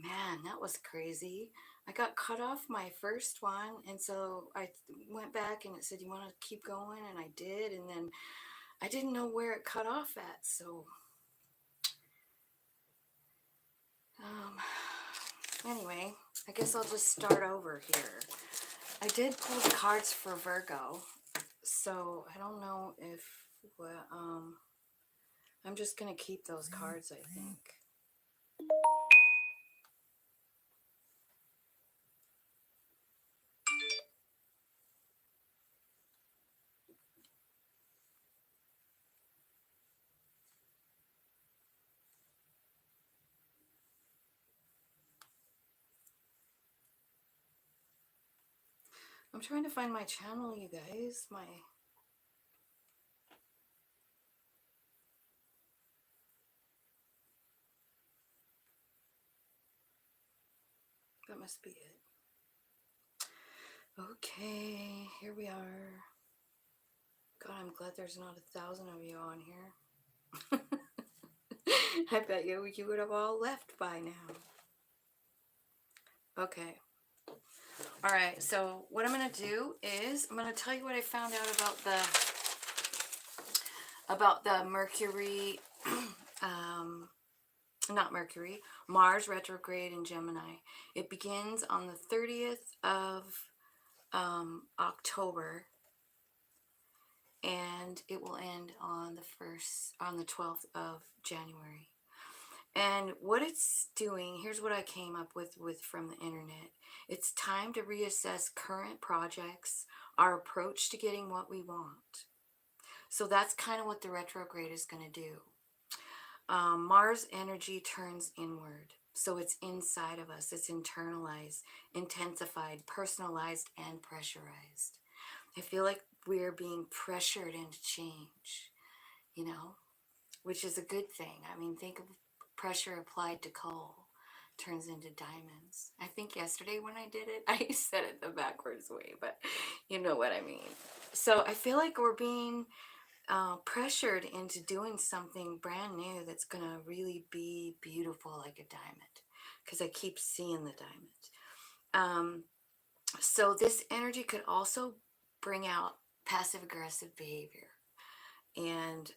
Man, that was crazy. I got cut off my first one, and so I went back and it said, "You want to keep going?" And I did, and then I didn't know where it cut off at. So, um, anyway, I guess I'll just start over here. I did pull the cards for Virgo, so I don't know if, well, I'm just gonna keep those cards, I think. I'm trying to find my channel, you guys. That must be it. Okay, here we are. God, I'm glad there's not 1,000 of you on here. I bet you would have all left by now. Okay. All right, so what I'm going to do is I'm going to tell you what I found out about the Mercury, not Mercury, Mars retrograde in Gemini. It begins on the 30th of October, and it will end on the 12th of January. And what it's doing, here's what I came up with from the internet. It's time to reassess current projects, our approach to getting what we want. So that's kind of what the retrograde is going to do. Mars energy turns inward. So it's inside of us. It's internalized, intensified, personalized, and pressurized. I feel like we're being pressured into change, you know, which is a good thing. I mean, think of pressure applied to coal turns into diamonds. I think yesterday when I did it, I said it the backwards way, but you know what I mean. So I feel like we're being pressured into doing something brand new that's going to really be beautiful like a diamond, because I keep seeing the diamond. So this energy could also bring out passive aggressive behavior. And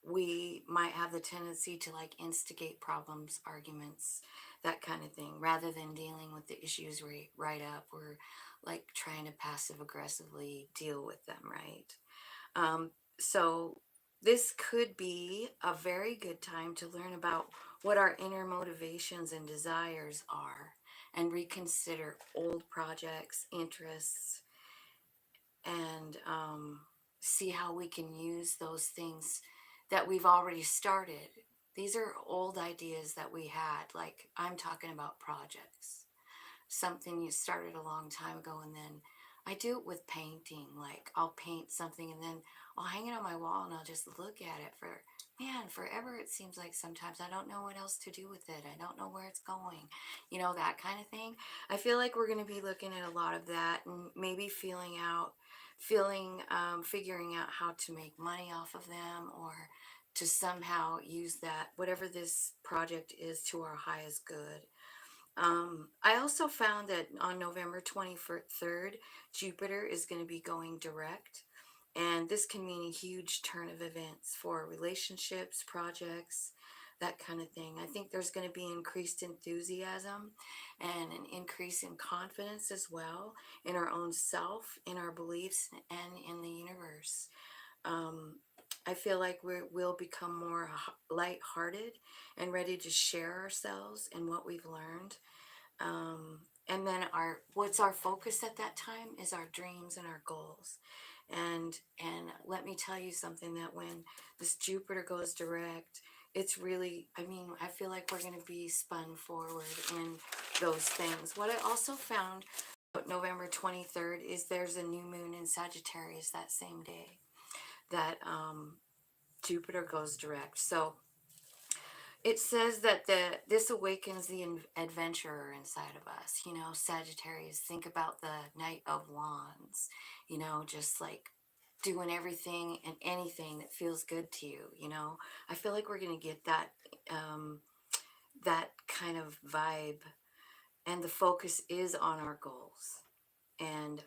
we might have the tendency to like instigate problems, arguments, that kind of thing, rather than dealing with the issues right up. We're like trying to passive aggressively deal with them, right? So this could be a very good time to learn about what our inner motivations and desires are, and reconsider old projects, interests, and see how we can use those things that we've already started. These are old ideas that we had. Like, I'm talking about projects, something you started a long time ago, and then I do it with painting. Like, I'll paint something and then I'll hang it on my wall and I'll just look at it for, man, forever. It seems like sometimes I don't know what else to do with it. I don't know where it's going, that kind of thing. I feel like we're going to be looking at a lot of that, and maybe figuring out how to make money off of them, or to somehow use that, whatever this project is, to our highest good. I also found that on November 23rd, Jupiter is going to be going direct. And this can mean a huge turn of events for relationships, projects, that kind of thing. I think there's going to be increased enthusiasm and an increase in confidence as well, in our own self, in our beliefs, and in the universe. Um, I feel like we'll become more lighthearted and ready to share ourselves and what we've learned. And then what's our focus at that time is our dreams and our goals. And let me tell you something, that when this Jupiter goes direct, it's really, I mean, I feel like we're going to be spun forward in those things. What I also found about November 23rd is there's a new moon in Sagittarius that same day that Jupiter goes direct. So it says that this awakens the adventurer inside of us. Sagittarius, think about the Knight of Wands, just like doing everything and anything that feels good to you. I feel like we're going to get that that kind of vibe, and the focus is on our goals. And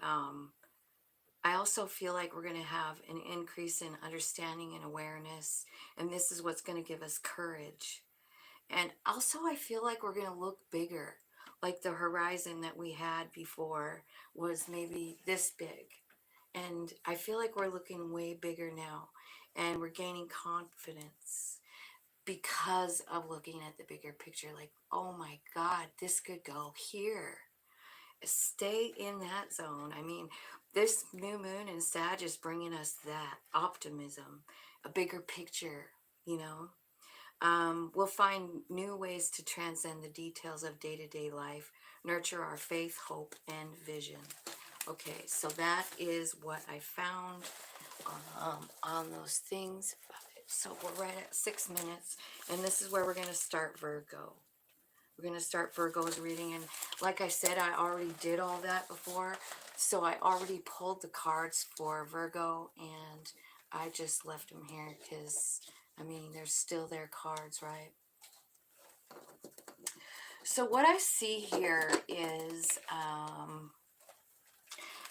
I also feel like we're going to have an increase in understanding and awareness, and this is what's going to give us courage. And also, I feel like we're going to look bigger. Like the horizon that we had before was maybe this big. And I feel like we're looking way bigger now. And we're gaining confidence because of looking at the bigger picture. Like, oh my God, this could go here. Stay in that zone. I mean, this new moon in Sag is bringing us that optimism, a bigger picture, you know. We'll find new ways to transcend the details of day to day life, nurture our faith, hope, and vision. Okay, so that is what I found on those things. So we're right at 6 minutes, and this is where we're going to start Virgo. We're going to start Virgo's reading, and like I said, I already did all that before, so I already pulled the cards for Virgo, and I just left them here because, I mean, they're still their cards, right? So what I see here is,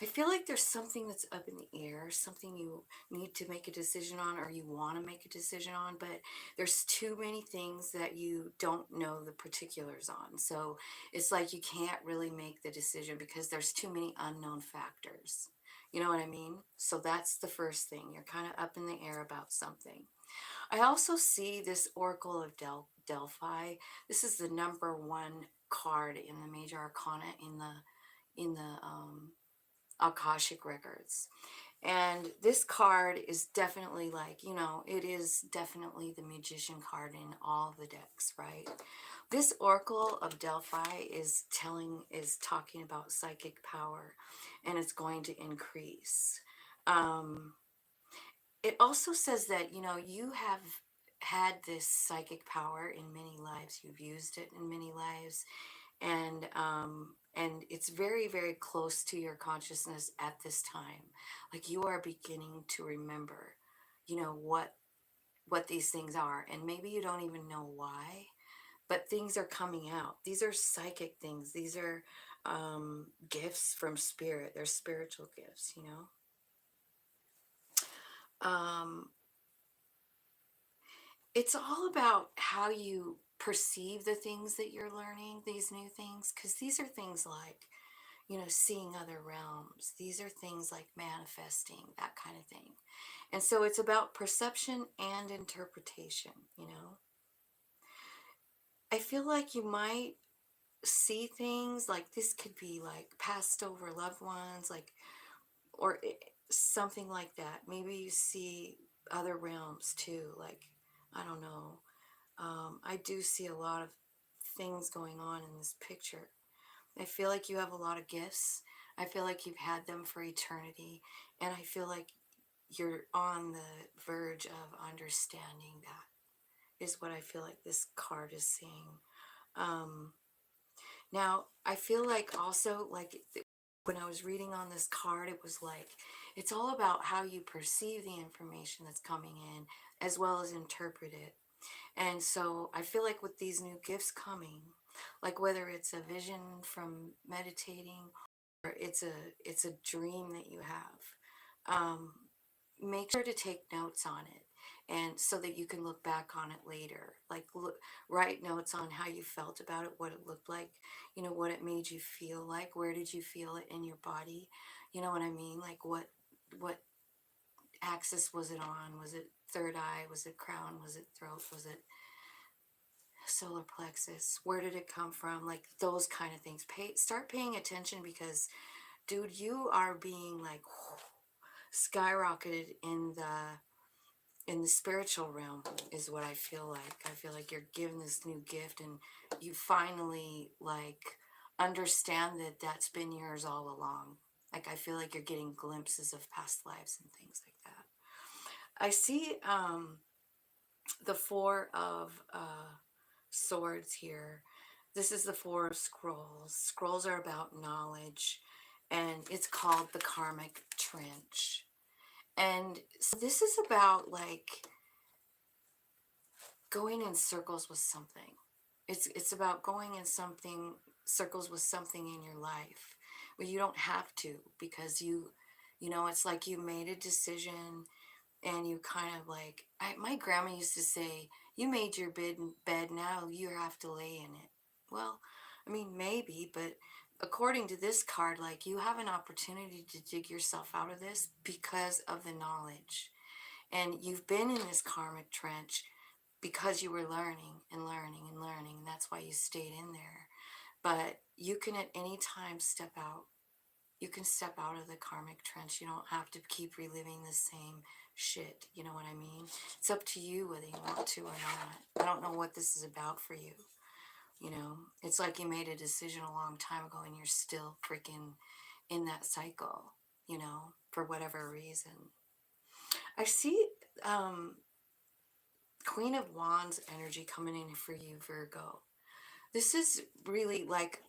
I feel like there's something that's up in the air, something you need to make a decision on or you want to make a decision on, but there's too many things that you don't know the particulars on. So it's like you can't really make the decision because there's too many unknown factors. You know what I mean? So that's the first thing. You're kind of up in the air about something. I also see this Oracle of Delphi. This is the number one card in the major arcana in the Akashic records. And this card is definitely like, you know, it is definitely the magician card in all the decks, right? This Oracle of Delphi is talking about psychic power, and it's going to increase. Um, it also says that, you know, you have had this psychic power in many lives. You've used it in many lives, and it's very, very close to your consciousness at this time. Like you are beginning to remember, you know, what these things are, and maybe you don't even know why, but things are coming out. These are psychic things. These are gifts from spirit. They're spiritual gifts, you know. It's all about how you perceive the things that you're learning, these new things, because these are things like, you know, seeing other realms. These are things like manifesting, that kind of thing. And so it's about perception and interpretation, you know. I feel like you might see things like this could be like passed over loved ones, like, or something like that. Maybe you see other realms too, like, I don't know. I do see a lot of things going on in this picture. I feel like you have a lot of gifts. I feel like you've had them for eternity. And I feel like you're on the verge of understanding that, is what I feel like this card is saying. Um, Now, I feel like also, like, when I was reading on this card, it was like, it's all about how you perceive the information that's coming in as well as interpret it. And so I feel like with these new gifts coming, like whether it's a vision from meditating or it's a dream that you have, make sure to take notes on it, and so that you can look back on it later. Like write notes on how you felt about it, what it looked like, you know, what it made you feel like, where did you feel it in your body, you know what I mean? Like what axis was it on? Was it third eye? Was it crown? Was it throat? Was it solar plexus? Where did it come from? Like those kind of things. Start paying attention, because dude, you are being like skyrocketed in the spiritual realm, is what I feel like. I feel like you're given this new gift, and you finally like understand that that's been yours all along. Like I feel like you're getting glimpses of past lives and things like that. I see the four of swords here. This is the four of scrolls. Scrolls are about knowledge, and it's called the karmic trench. And so this is about like going in circles with something. It's about going in something circles with something in your life, but you don't have to, because you know, it's like you made a decision, and you kind of like, my grandma used to say, you made your bed, now you have to lay in it. Well, I mean, maybe, but according to this card, like, you have an opportunity to dig yourself out of this because of the knowledge. And you've been in this karmic trench because you were learning and learning and learning, and that's why you stayed in there. But you can at any time step out. You can step out of the karmic trench. You don't have to keep reliving the same shit. You know what I mean? It's up to you whether you want to or not. I don't know what this is about for you. You know, it's like you made a decision a long time ago and you're still freaking in that cycle, you know, for whatever reason. I see Queen of Wands energy coming in for you, Virgo. This is really like,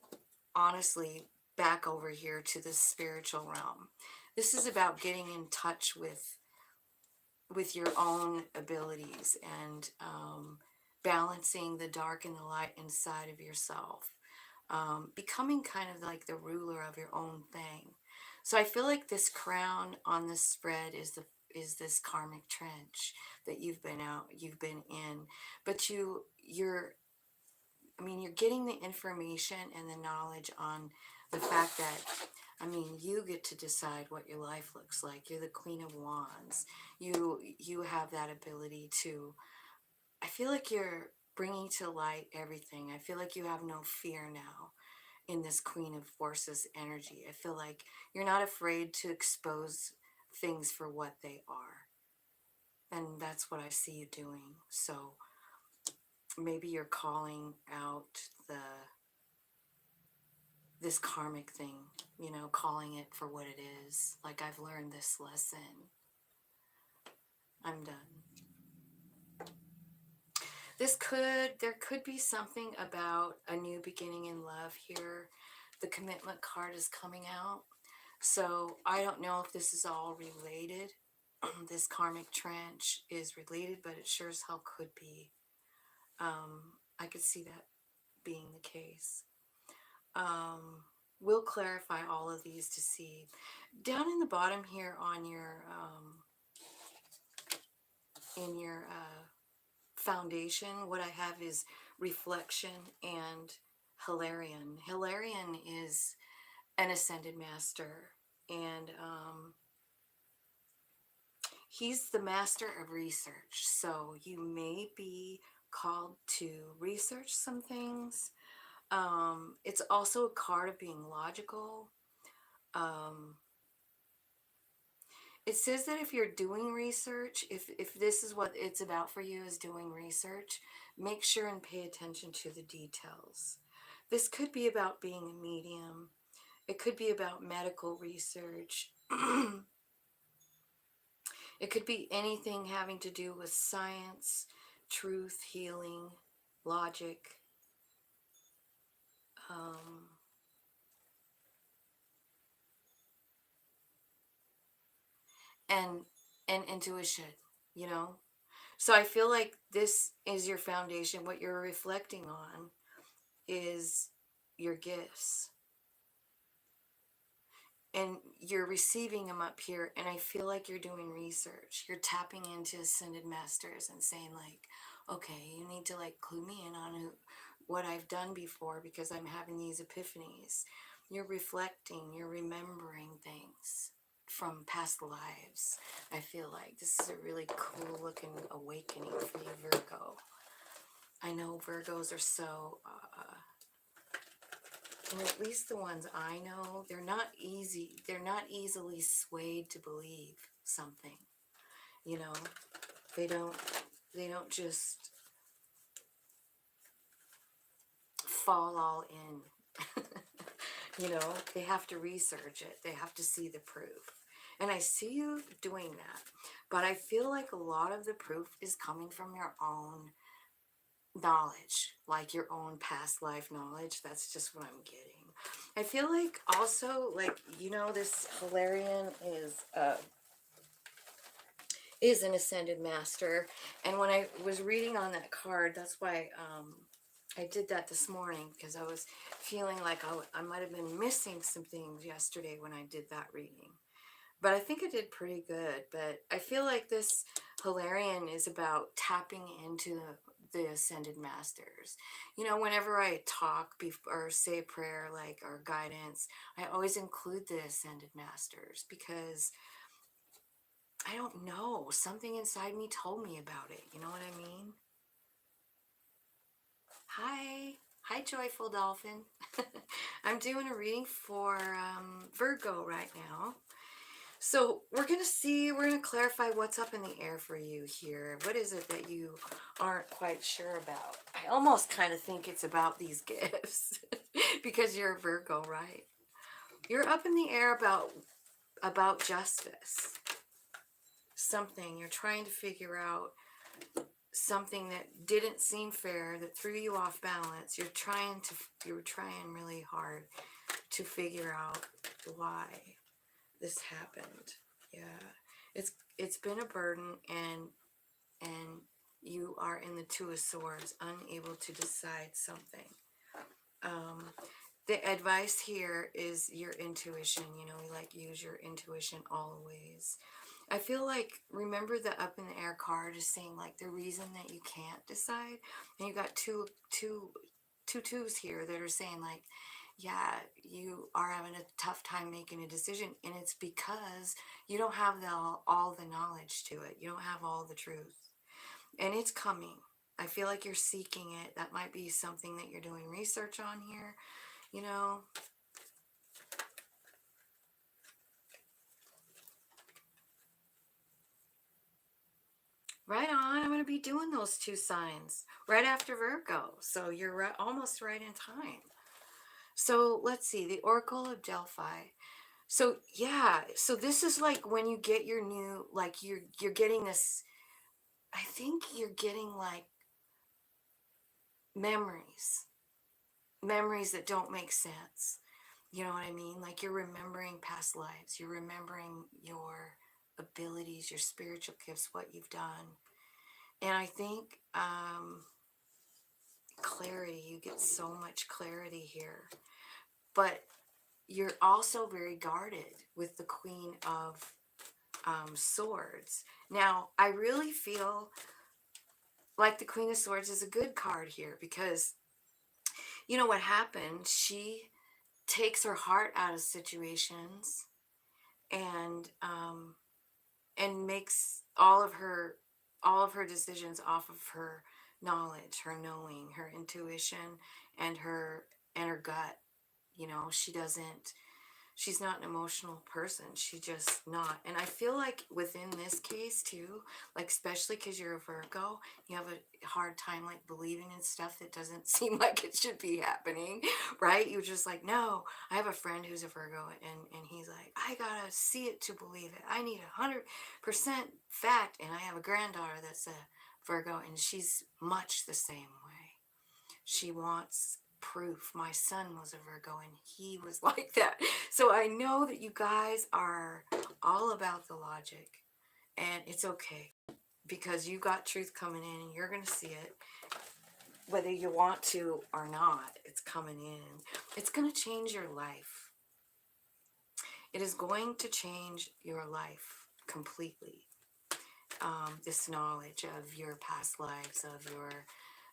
honestly, back over here to the spiritual realm. This is about getting in touch with your own abilities, and balancing the dark and the light inside of yourself, becoming kind of like the ruler of your own thing. So I feel like this crown on this spread is this karmic trench that you've been in, but you're, I mean, you're getting the information and the knowledge on the fact that, I mean, you get to decide what your life looks like. You're the Queen of Wands. You have that ability to, I feel like you're bringing to light everything. I feel like you have no fear now in this Queen of Forces energy. I feel like you're not afraid to expose things for what they are. And that's what I see you doing. So maybe you're calling out this karmic thing, you know, calling it for what it is. Like, I've learned this lesson. I'm done. There could be something about a new beginning in love here. The commitment card is coming out. So I don't know if this is all related. This karmic trench is related, but it sure as hell could be. I could see that being the case. We'll clarify all of these to see. Down in the bottom here on your in your foundation, what I have is reflection and Hilarion. Hilarion is an ascended master, and he's the master of research. So you may be called to research some things. It's also a card of being logical. It says that if you're doing research, if this is what it's about for you, is doing research, make sure and pay attention to the details. This could be about being a medium. It could be about medical research. It could be anything having to do with science, truth, healing, logic. And intuition, you know. So I feel like this is your foundation. What you're reflecting on is your gifts, and you're receiving them up here, and I feel like you're doing research. You're tapping into ascended masters and saying, like, okay, you need to like clue me in on what I've done before, because I'm having these epiphanies. You're reflecting, you're remembering things from past lives. I feel like this is a really cool looking awakening for you, Virgo. I know Virgos are so and at least the ones I know, they're not easily swayed to believe something, you know. They don't just fall all in. You know, they have to research it. They have to see the proof. And I see you doing that. But I feel like a lot of the proof is coming from your own knowledge, like your own past life knowledge. That's just what I'm getting. I feel like also, like, you know, this Hilarion is an ascended master, and when I was reading on that card, that's why I did that this morning because I was feeling like I might have been missing some things yesterday when I did that reading. But I think I did pretty good. But I feel like this Hilarion is about tapping into the Ascended Masters. You know, whenever I talk or say a prayer like or guidance, I always include the Ascended Masters because I don't know, something inside me told me about it. You know what I mean? Hi. Hi, Joyful Dolphin. I'm doing a reading for Virgo right now. So we're going to clarify what's up in the air for you here. What is it that you aren't quite sure about? I almost kind of think it's about these gifts because you're a Virgo, right? You're up in the air about justice. Something you're trying to figure out, something that didn't seem fair, that threw you off balance. You're trying really hard to figure out why this happened. Yeah, it's been a burden, and you are in the Two of Swords, unable to decide something. The advice here is your intuition. You know, like, use your intuition always. I feel like, remember the up in the air card is saying like the reason that you can't decide, and you got two twos here that are saying like, yeah, you are having a tough time making a decision, and it's because you don't have all the knowledge to it. You don't have all the truth, and it's coming. I feel like you're seeking it. That might be something that you're doing research on here, you know. Right on. I'm going to be doing those two signs right after Virgo. So you're right, almost right in time. So let's see, the Oracle of Delphi. So yeah, so this is like when you get your new, like you're getting this, I think you're getting like memories. Memories that don't make sense. You know what I mean? Like you're remembering past lives. You're remembering your abilities, your spiritual gifts, what you've done. And I think clarity, you get so much clarity here. But you're also very guarded with the Queen of Swords. Now, I really feel like the Queen of Swords is a good card here because, you know what happened? She takes her heart out of situations and makes all of her decisions off of her knowledge, her knowing, her intuition, and her gut. You know, she's not an emotional person. She's just not. And I feel like within this case too, like especially because you're a Virgo, you have a hard time like believing in stuff that doesn't seem like it should be happening, right? You're just like, no. I have a friend who's a Virgo, and he's like, I gotta see it to believe it. I need 100% fact. And I have a granddaughter that's a Virgo, and she's much the same way. She wants proof. My son was a Virgo, and he was like that. So I know that you guys are all about the logic, and it's okay because you got truth coming in, and you're going to see it whether you want to or not. It's coming in. It's going to change your life. It is going to change your life completely. This knowledge of your past lives, of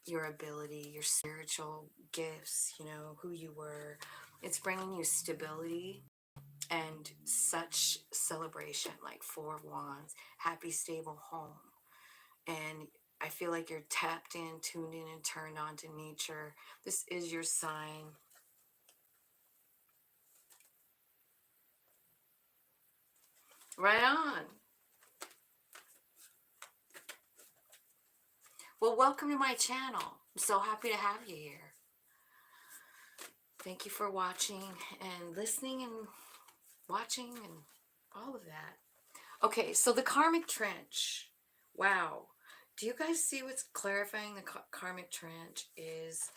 your ability, your spiritual gifts, you know, who you were. It's bringing you stability and such celebration, like Four of Wands, happy, stable home. And I feel like you're tapped in, tuned in, and turned on to nature. This is your sign. Right on. Well, welcome to my channel. I'm so happy to have you here. Thank you for watching and listening and watching and all of that. Okay, so the karmic trench. Wow. Do you guys see what's clarifying the karmic trench is?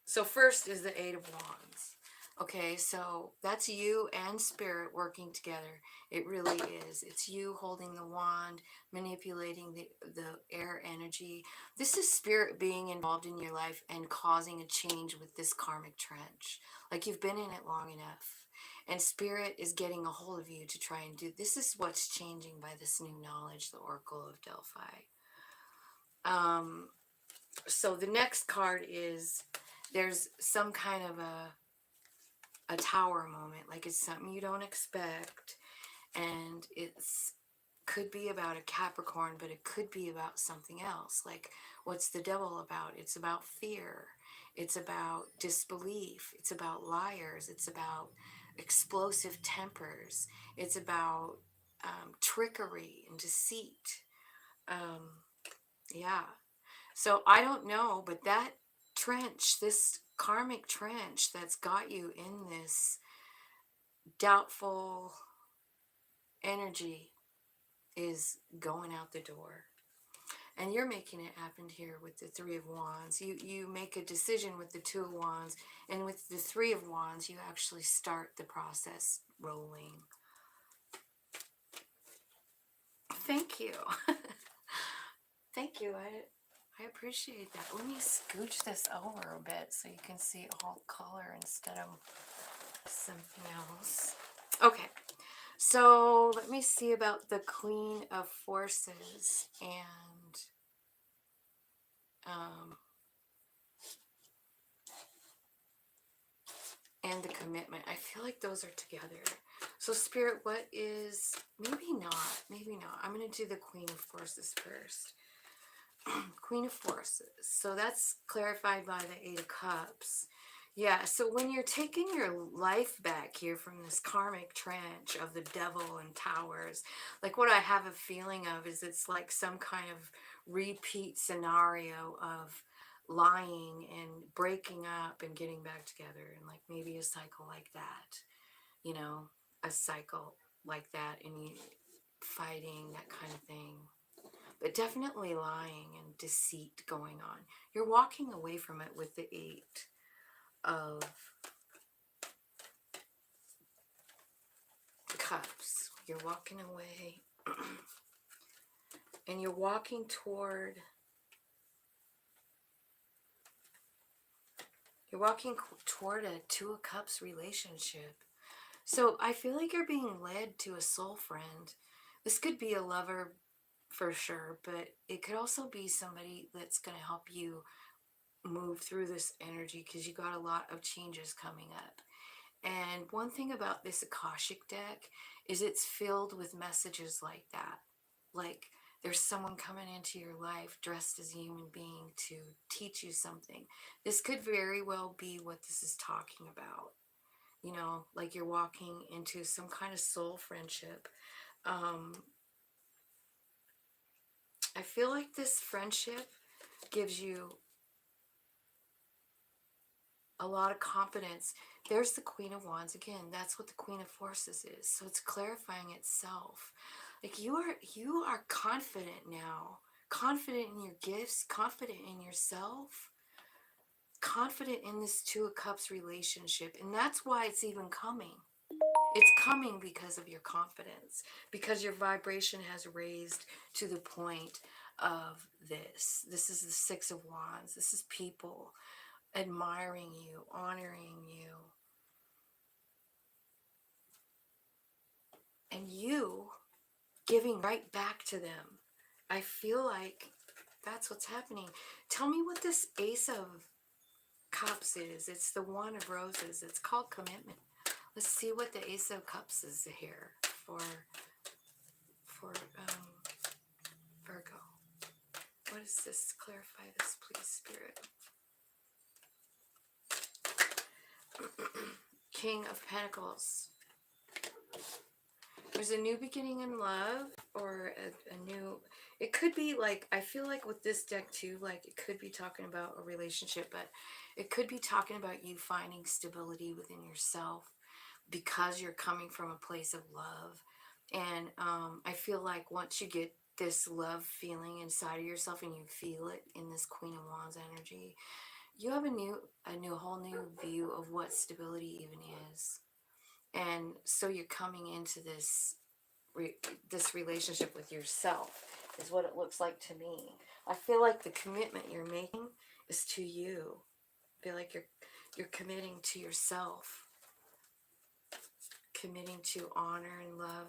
So first is the Eight of Wands. Okay, so that's you and spirit working together. It really is. It's you holding the wand, manipulating the air energy. This is spirit being involved in your life and causing a change with this karmic trench. Like you've been in it long enough. And spirit is getting a hold of you to try and do this is what's changing by this new knowledge, the Oracle of Delphi. So the next card is there's some kind of a tower moment, like it's something you don't expect, and it's could be about a Capricorn, but it could be about something else. Like, what's the devil about? It's about fear, it's about disbelief, it's about liars, it's about explosive tempers, it's about trickery and deceit. Yeah, so I don't know, but that trench, this karmic trench that's got you in this doubtful energy, is going out the door. And you're making it happen here with the Three of Wands. You make a decision with the Two of Wands, and with the Three of Wands, you actually start the process rolling. Thank you. Thank you. I appreciate that. Let me scooch this over a bit so you can see all color instead of something else. Okay. So let me see about the Queen of Forces um, and the Commitment. I feel like those are together. So Spirit, what is, maybe not, maybe not. I'm going to do the Queen of Forces first. Queen of Forces. So that's clarified by the Eight of Cups. Yeah, so when you're taking your life back here from this karmic trench of the devil and towers, like what I have a feeling of is it's like some kind of repeat scenario of lying and breaking up and getting back together, and like maybe a cycle like that, you know, a cycle like that, and you fighting, that kind of thing. But definitely lying and deceit going on. You're walking away from it with the Eight of Cups. You're walking away and you're walking toward a Two of Cups relationship. So I feel like you're being led to a soul friend. This could be a lover for sure, but it could also be somebody that's going to help you move through this energy, because you got a lot of changes coming up. And one thing about this Akashic deck is it's filled with messages like that. Like there's someone coming into your life dressed as a human being to teach you something. This could very well be what this is talking about. You know, like you're walking into some kind of soul friendship. I feel like this friendship gives you a lot of confidence. There's the Queen of Wands again. That's what the Queen of Forces is. So it's clarifying itself. Like you are confident now. Confident in your gifts, confident in yourself, confident in this Two of Cups relationship. And that's why it's even coming. It's coming because of your confidence, because your vibration has raised to the point of this. This is the Six of Wands. This is people admiring you, honoring you, and you giving right back to them. I feel like that's what's happening. Tell me what this Ace of Cups is. It's the One of Roses. It's called Commitment. Let's see what the Ace of Cups is here for Virgo. What is this? Clarify this, please, Spirit. King of Pentacles. There's a new beginning in love, or a new, it could be like, I feel like with this deck too, like it could be talking about a relationship, but it could be talking about you finding stability within yourself because you're coming from a place of love. And I feel like once you get this love feeling inside of yourself and you feel it in this Queen of Wands energy, you have a whole new view of what stability even is. And so you're coming into this relationship with yourself is what it looks like to me. I feel like the commitment you're making is to you. I feel like you're committing to yourself, committing to honor and love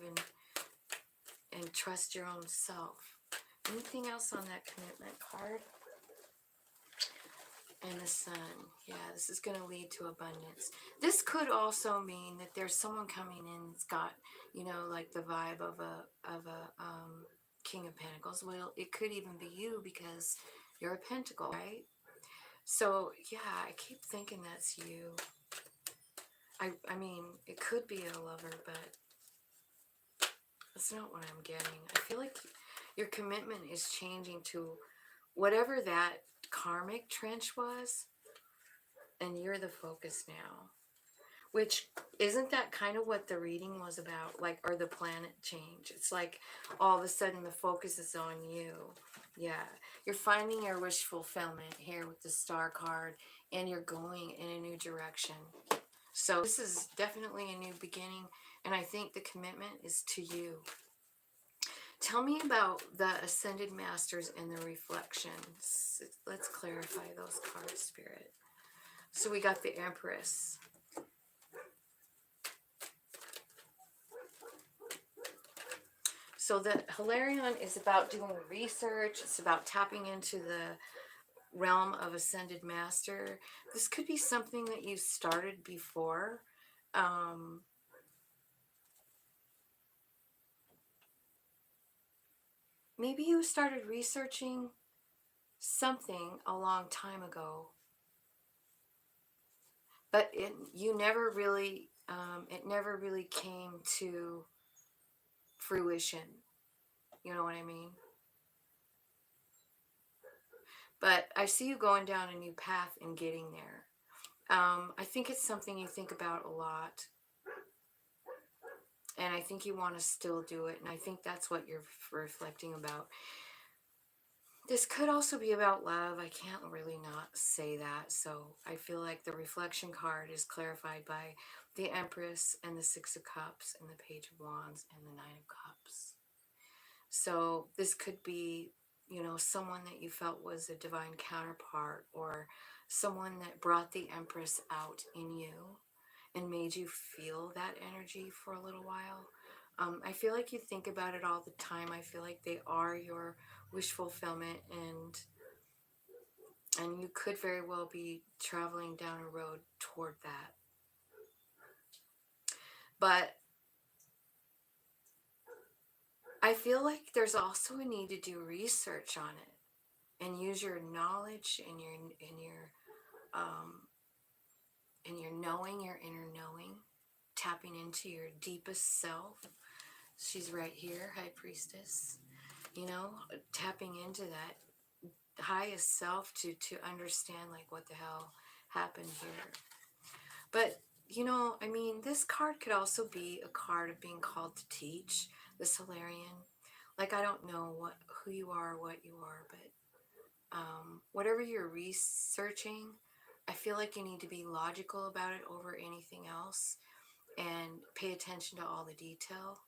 and trust your own self. Anything else on that commitment card? And the sun. Yeah, this is going to lead to abundance. This could also mean that there's someone coming in that's got, like the vibe of a King of Pentacles. Well, it could even be you because you're a Pentacle, right? So, yeah, I keep thinking that's you. I mean, it could be a lover, but that's not what I'm getting. I feel like your commitment is changing to whatever that karmic trench was, and you're the focus now. Which, isn't that kind of what the reading was about? Like, or the planet change. It's like all of a sudden the focus is on you. Yeah. You're finding your wish fulfillment here with the star card, and you're going in a new direction. So this is definitely a new beginning, and I think the commitment is to you. Tell me about the Ascended Masters and the reflections. Let's clarify those cards, Spirit. So we got the Empress. So the Hilarion is about doing research. It's about tapping into the realm of Ascended Master. This could be something that you started before. Maybe you started researching something a long time ago, but it never really came to fruition. You know what I mean? But I see you going down a new path and getting there. I think it's something you think about a lot. And I think you want to still do it. And I think that's what you're reflecting about. This could also be about love. I can't really not say that. So I feel like the reflection card is clarified by the Empress and the Six of Cups and the Page of Wands and the Nine of Cups. So this could be, someone that you felt was a divine counterpart, or someone that brought the Empress out in you and made you feel that energy for a little while. I feel like you think about it all the time. I feel like they are your wish fulfillment, and you could very well be traveling down a road toward that. But I feel like there's also a need to do research on it and use your knowledge and your knowing, your inner knowing, tapping into your deepest self. She's right here, High Priestess. Tapping into that highest self to understand like what the hell happened here. But this card could also be a card of being called to teach, the Solarian. Like, I don't know who you are, what you are, but whatever you're researching, I feel like you need to be logical about it over anything else and pay attention to all the detail.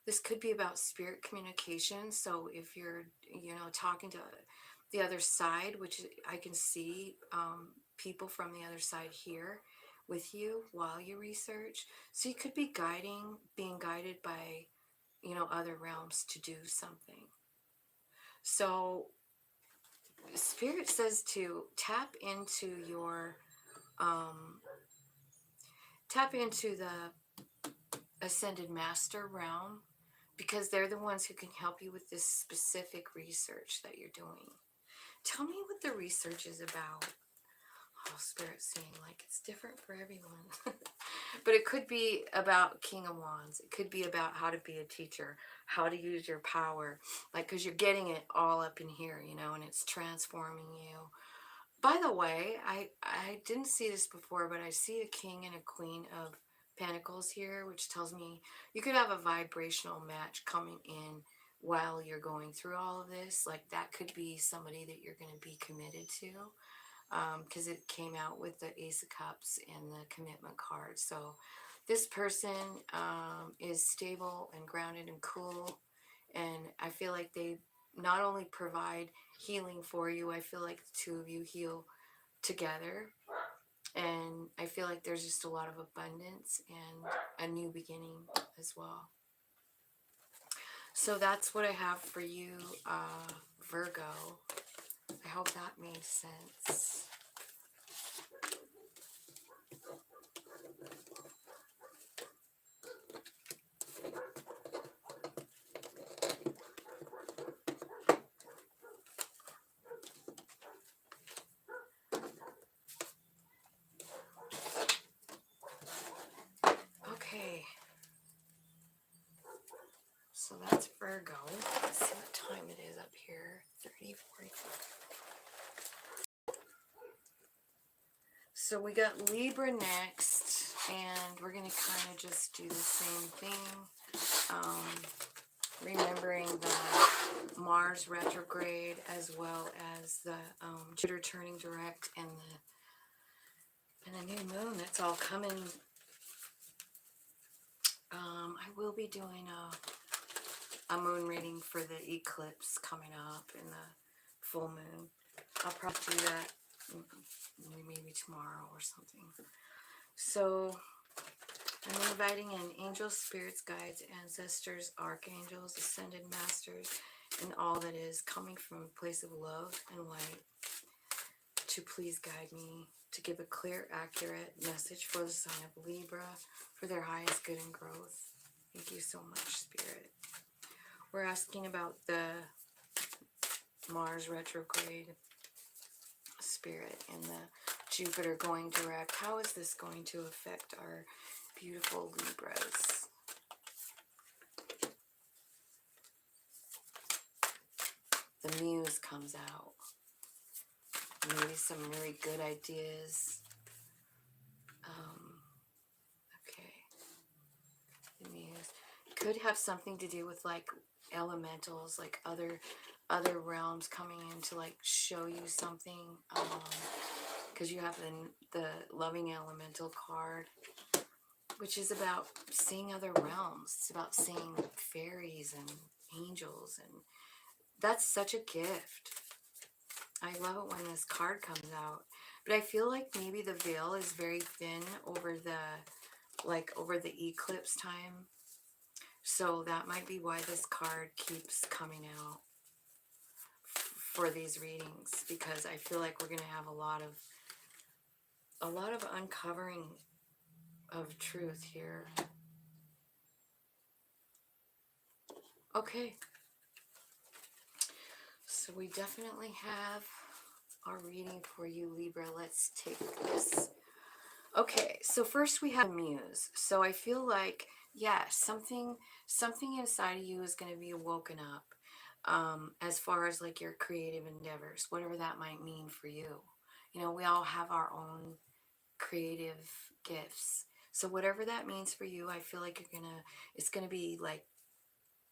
This could be about spirit communication. So if you're, talking to the other side, which I can see people from the other side here with you while you research. So you could be being guided by, other realms to do something. So Spirit says to tap into the Ascended Master realm, because they're the ones who can help you with this specific research that you're doing. Tell me what the research is about. Oh, Spirit's saying like it's different for everyone. But it could be about King of Wands. It could be about how to be a teacher, how to use your power. Like, because you're getting it all up in here, and it's transforming you. By the way, I didn't see this before, but I see a king and a queen of pentacles here, which tells me you could have a vibrational match coming in while you're going through all of this. Like, that could be somebody that you're going to be committed to. because it came out with the Ace of Cups and the commitment card. So this person is stable and grounded and cool, and I feel like they not only provide healing for you, I feel like the two of you heal together, and I feel like there's just a lot of abundance and a new beginning as well. So that's what I have for you, Virgo. I hope that made sense. Okay. So that's Virgo. Let's see what time it is up here. 30:45. So we got Libra next, and we're going to kind of just do the same thing. Remembering the Mars retrograde as well as the Jupiter turning direct and the new moon that's all coming. I will be doing a moon reading for the eclipse coming up and the full moon. I'll probably do that maybe tomorrow or something. So I'm inviting in angels, spirits, guides, ancestors, archangels, ascended masters, and all that is coming from a place of love and light to please guide me to give a clear, accurate message for the sign of Libra for their highest good and growth. Thank you so much, Spirit. We're asking about the Mars retrograde, Spirit, and the Jupiter going direct. How is this going to affect our beautiful Libras? The Muse comes out. Maybe some really good ideas. Okay. The Muse could have something to do with like elementals, like other realms coming in to like show you something. Because you have the loving elemental card, which is about seeing other realms. It's about seeing fairies and angels, and that's such a gift. I love it when this card comes out. But I feel like maybe the veil is very thin over the eclipse time. So that might be why this card keeps coming out for these readings, because I feel like we're going to have a lot of uncovering of truth here. Okay. So we definitely have our reading for you, Libra. Let's take this. Okay, so first we have Muse. So I feel like, yeah, something inside of you is going to be woken up, as far as like your creative endeavors, whatever that might mean for you. You know, we all have our own creative gifts. So whatever that means for you, I feel like it's gonna be like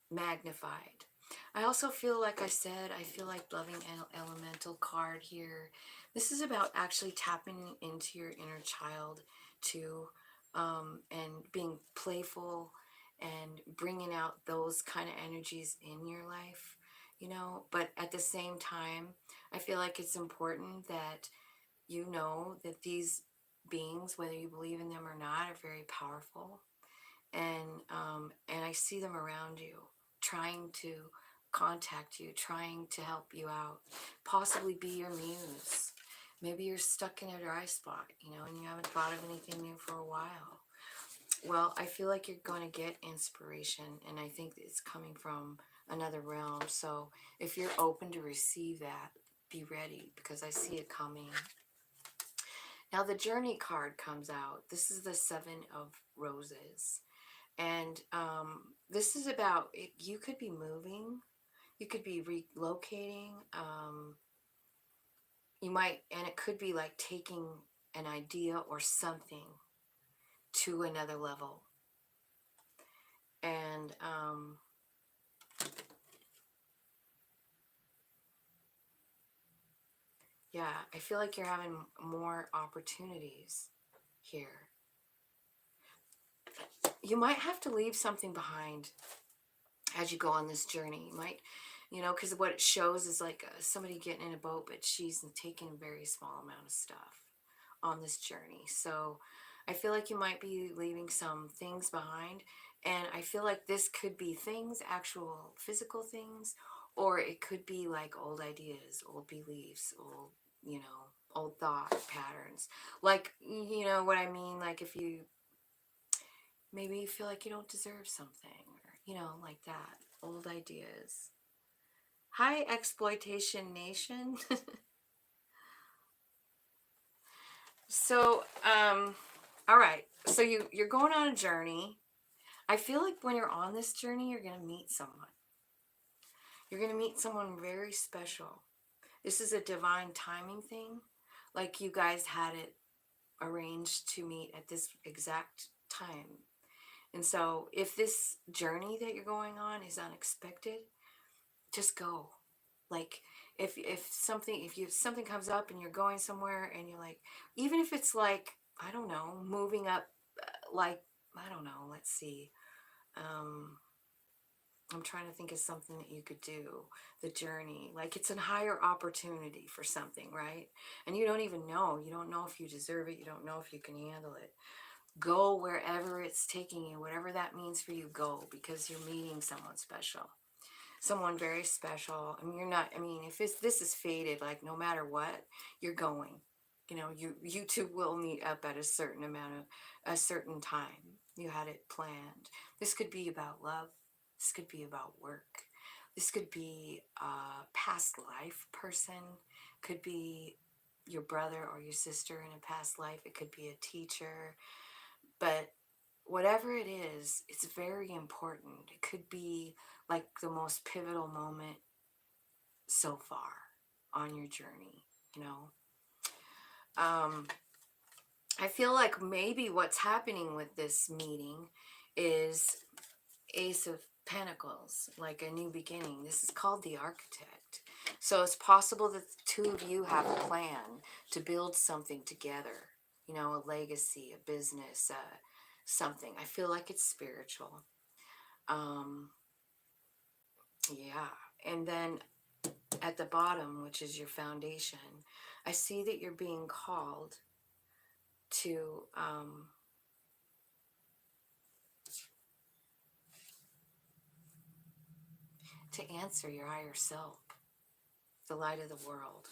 magnified. I also feel like I said, I feel like loving elemental card here. This is about actually tapping into your inner child too, and being playful and bringing out those kind of energies in your life, you know. But at the same time, I feel like it's important that you know that these beings, whether you believe in them or not, are very powerful, and I see them around you, trying to contact you, trying to help you out, possibly be your muse. Maybe you're stuck in a dry spot, you know, and you haven't thought of anything new for a while. Well, I feel like you're going to get inspiration, and I think it's coming from another realm. So if you're open to receive that, be ready, because I see it coming. Now the Journey card comes out. This is the Seven of Roses. And this is about, you could be moving, you could be relocating, you might, and it could be like taking an idea or something to another level. And Yeah, I feel like you're having more opportunities here. You might have to leave something behind as you go on this journey. You might, because what it shows is like somebody getting in a boat, but she's taking a very small amount of stuff on this journey. So I feel like you might be leaving some things behind. And I feel like this could be things, actual physical things, or it could be like old ideas, old beliefs, old thought patterns. Like, you know what I mean? Like if you maybe you feel like you don't deserve something, or, like that. Old ideas. Hi, Exploitation Nation. So, all right. So you're going on a journey. I feel like when you're on this journey, you're gonna meet someone. You're gonna meet someone very special. This is a divine timing thing. Like you guys had it arranged to meet at this exact time. And so if this journey that you're going on is unexpected, just go. Like if something comes up and you're going somewhere and you're like, even if it's like, I don't know, moving up, like, I don't know, let's see, um I'm trying to think of something that you could do. The journey, like it's a higher opportunity for something, right? And you don't even know, you don't know if you deserve it, you don't know if you can handle it. Go wherever it's taking you, whatever that means for you. Go, because you're meeting someone special, someone very special. I mean, you're not, I mean, if this is fated, like no matter what, you're going. You two will meet up at a certain time. You had it planned. This could be about love. This could be about work. This could be a past life person. Could be your brother or your sister in a past life. It could be a teacher. But whatever it is, it's very important. It could be like the most pivotal moment so far on your journey, you know. I feel like maybe what's happening with this meeting is Ace of Pentacles, like a new beginning. This is called the Architect. So it's possible that the two of you have a plan to build something together, a legacy, a business, something. I feel like it's spiritual. Um, yeah. And then at the bottom, which is your foundation, I see that you're being called to answer your higher self, the light of the world.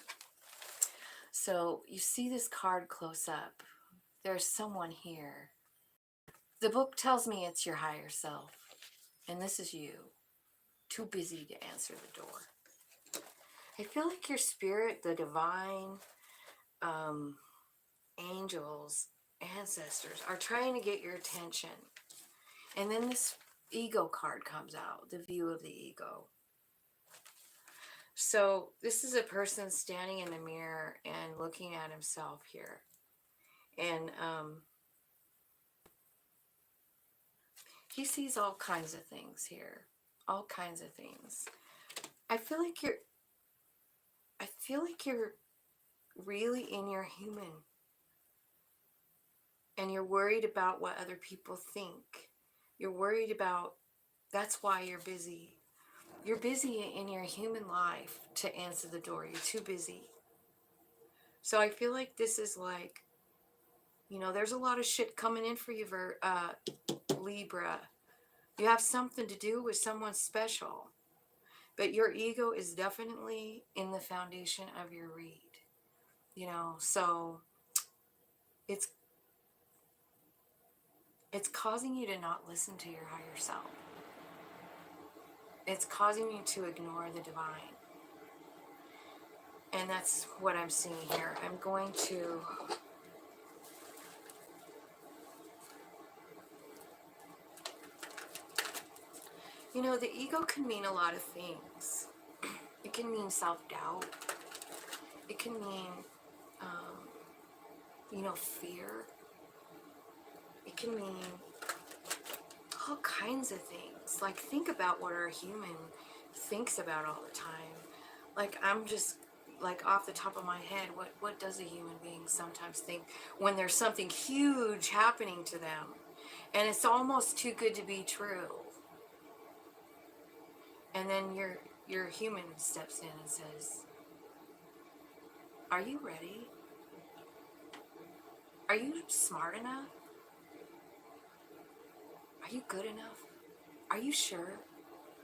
So you see this card close up. There's someone here. The book tells me it's your higher self, and this is you, too busy to answer the door. I feel like your spirit, the divine, angels, ancestors are trying to get your attention. And then this ego card comes out, the view of the ego. So this is a person standing in the mirror and looking at himself here. And he sees all kinds of things here. All kinds of things. I feel like you're really in your human. And you're worried about what other people think. You're worried about, that's why you're busy. You're busy in your human life to answer the door. You're too busy. So I feel like this is like, there's a lot of shit coming in for you, Libra. You have something to do with someone special. But your ego is definitely in the foundation of your read. So it's causing you to not listen to your higher self. It's causing you to ignore the divine. And that's what I'm seeing here. I'm going to... the ego can mean a lot of things. It can mean self-doubt. It can mean, fear. It can mean all kinds of things. Like, think about what our human thinks about all the time. Like, I'm just, like off the top of my head, what does a human being sometimes think when there's something huge happening to them and it's almost too good to be true? And then your human steps in and says, are you ready? Are you smart enough? Are you good enough? Are you sure?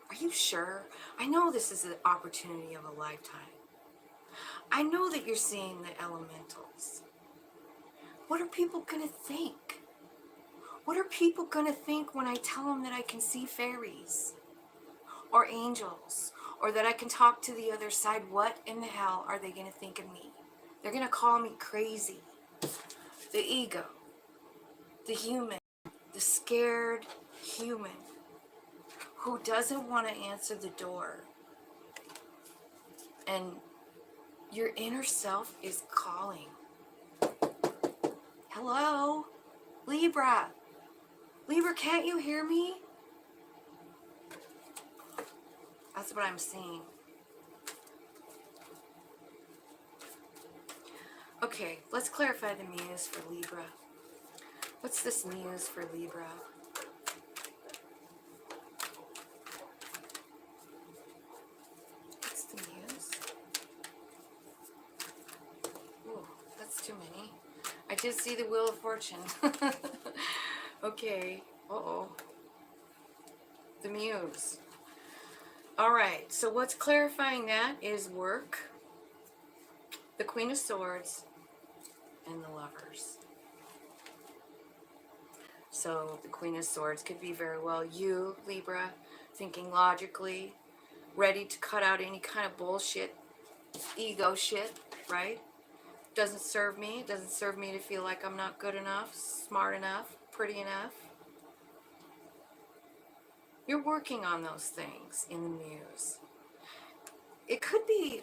Are you sure? I know this is the opportunity of a lifetime. I know that you're seeing the elementals. What are people going to think? What are people going to think when I tell them that I can see fairies or angels or that I can talk to the other side? What in the hell are they going to think of me? They're going to call me crazy. The ego, the human, the scared human who doesn't want to answer the door. And your inner self is calling. Hello, Libra. Libra, can't you hear me? That's what I'm seeing. Okay, let's clarify the muse for Libra. What's this muse for Libra? What's the muse? Ooh, that's too many. I did see the Wheel of Fortune. Okay. Uh-oh. The muse. Alright, so what's clarifying that is work, the Queen of Swords, and the Lovers. So the Queen of Swords could be very well you, Libra, thinking logically, ready to cut out any kind of bullshit, ego shit, right? Doesn't serve me. It doesn't serve me to feel like I'm not good enough, smart enough, pretty enough. You're working on those things in the muse. It could be,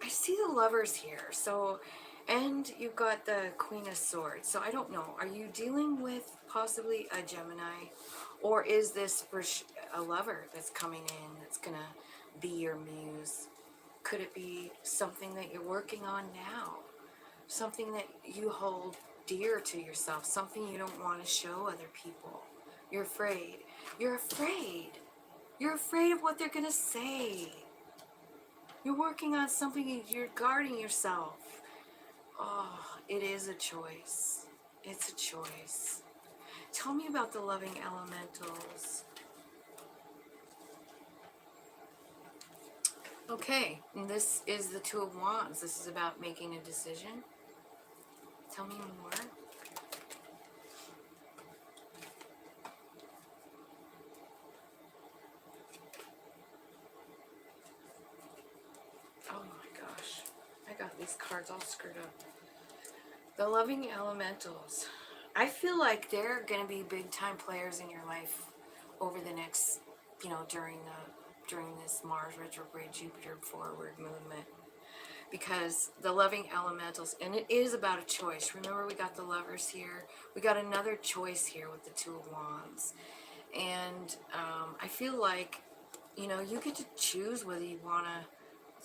I see the Lovers here, so, and you've got the Queen of Swords, so I don't know. Are you dealing with possibly a Gemini, or is this for a lover that's coming in that's going to be your muse? Could it be something that you're working on now? Something that you hold dear to yourself, something you don't want to show other people. You're afraid. You're afraid. You're afraid of what they're going to say. You're working on something, you're guarding yourself. Oh, it is a choice. It's a choice. Tell me about the loving elementals. Okay, and this is the Two of Wands. This is about making a decision. Tell me more. Oh my gosh, I got these cards all screwed up. The loving elementals. I feel like they're going to be big time players in your life over the next, during this Mars retrograde, Jupiter forward movement. Because the loving elementals, and it is about a choice. Remember, we got the Lovers here. We got another choice here with the Two of Wands. And I feel like, you get to choose whether you want to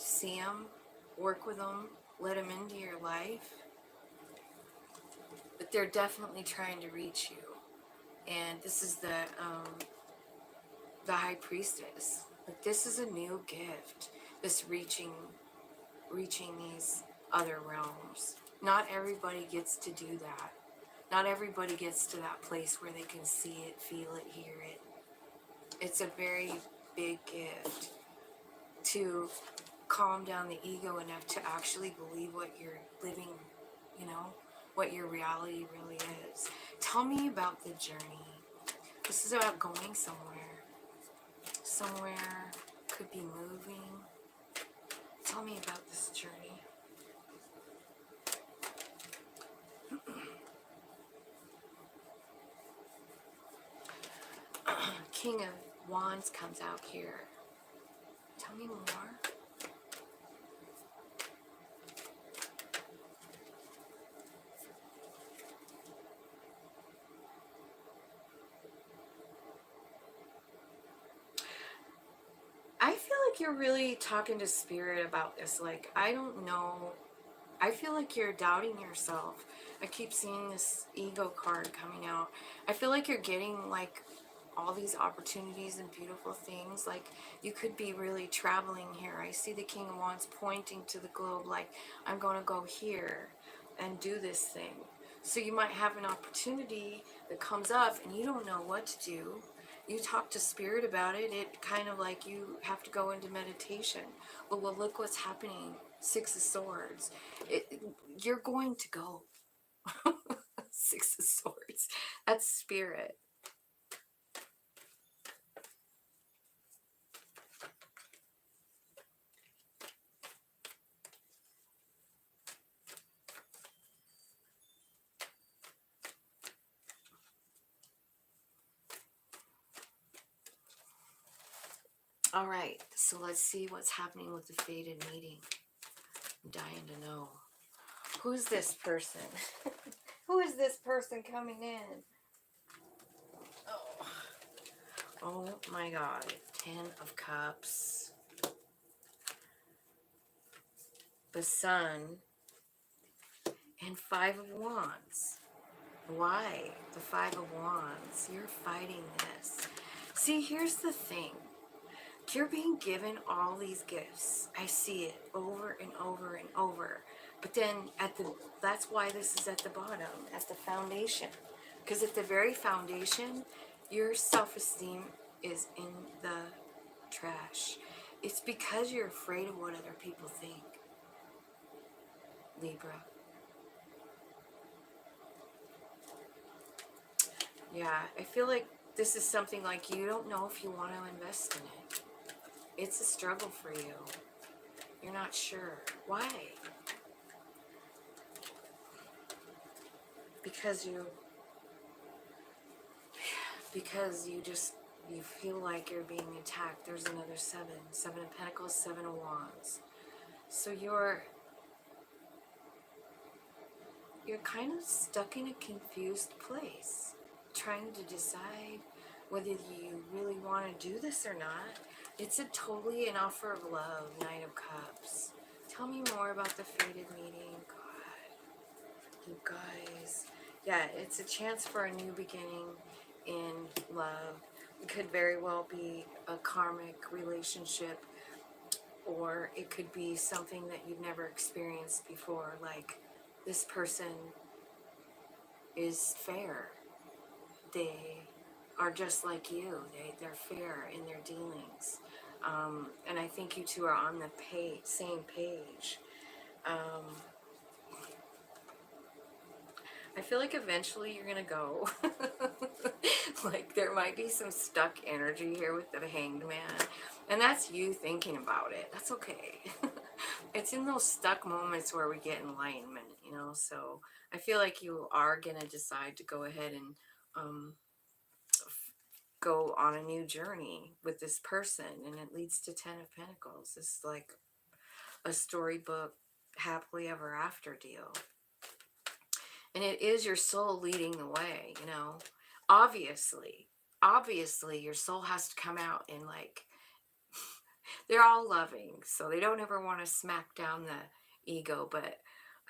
see them, work with them, let them into your life. But they're definitely trying to reach you. And this is the High Priestess. But this is a new gift. This reaching these other realms. Not everybody gets to do that. Not everybody gets to that place where they can see it, feel it, hear it. It's a very big gift to calm down the ego enough to actually believe what you're living, what your reality really is. Tell me about the journey. This is about going somewhere. Somewhere, could be moving. Tell me about this journey. King of Wands comes out here. Tell me more. I feel like like you're really talking to spirit about this. Like, I don't know. I feel like you're doubting yourself. I keep seeing this ego card coming out. I feel like you're getting like all these opportunities and beautiful things. Like, you could be really traveling here. I see the King of Wands pointing to the globe like, I'm going to go here and do this thing. So you might have an opportunity that comes up and you don't know what to do. You talk to spirit about it. It kind of like you have to go into meditation. Well, look what's happening. Six of Swords. You're going to go. Six of Swords. That's spirit. All right, so let's see what's happening with the fated meeting. I'm dying to know. Who's this person? Who is this person coming in? Oh, oh my God. 10 of Cups. The Sun. And 5 of Wands. Why? The 5 of Wands. You're fighting this. See, here's the thing. You're being given all these gifts. I see it over and over and over. But then that's why this is at the bottom, at the foundation. Because at the very foundation, your self-esteem is in the trash. It's because you're afraid of what other people think. Libra. Yeah, I feel like this is something like you don't know if you want to invest in it. It's a struggle for you. You're not sure. Why? Because you feel like you're being attacked. There's another 7 of Pentacles, 7 of Wands. So you're kind of stuck in a confused place, trying to decide whether you really want to do this or not. It's totally an offer of love. Knight of Cups. Tell me more about the fated meeting. God, you guys. Yeah, it's a chance for a new beginning in love. It could very well be a karmic relationship, or it could be something that you've never experienced before. Like, this person is fair. They are just like you. They're fair in their dealings. And I think you two are on the same page. I feel like eventually you're gonna go. Like, there might be some stuck energy here with the Hanged Man, and that's you thinking about it. That's okay. It's in those stuck moments where we get enlightenment, you know. So I feel like you are gonna decide to go ahead and go on a new journey with this person, and it leads to 10 of Pentacles. It's like a storybook happily ever after deal. And it is your soul leading the way, you know. Obviously your soul has to come out and, like, they're all loving, so they don't ever want to smack down the ego. But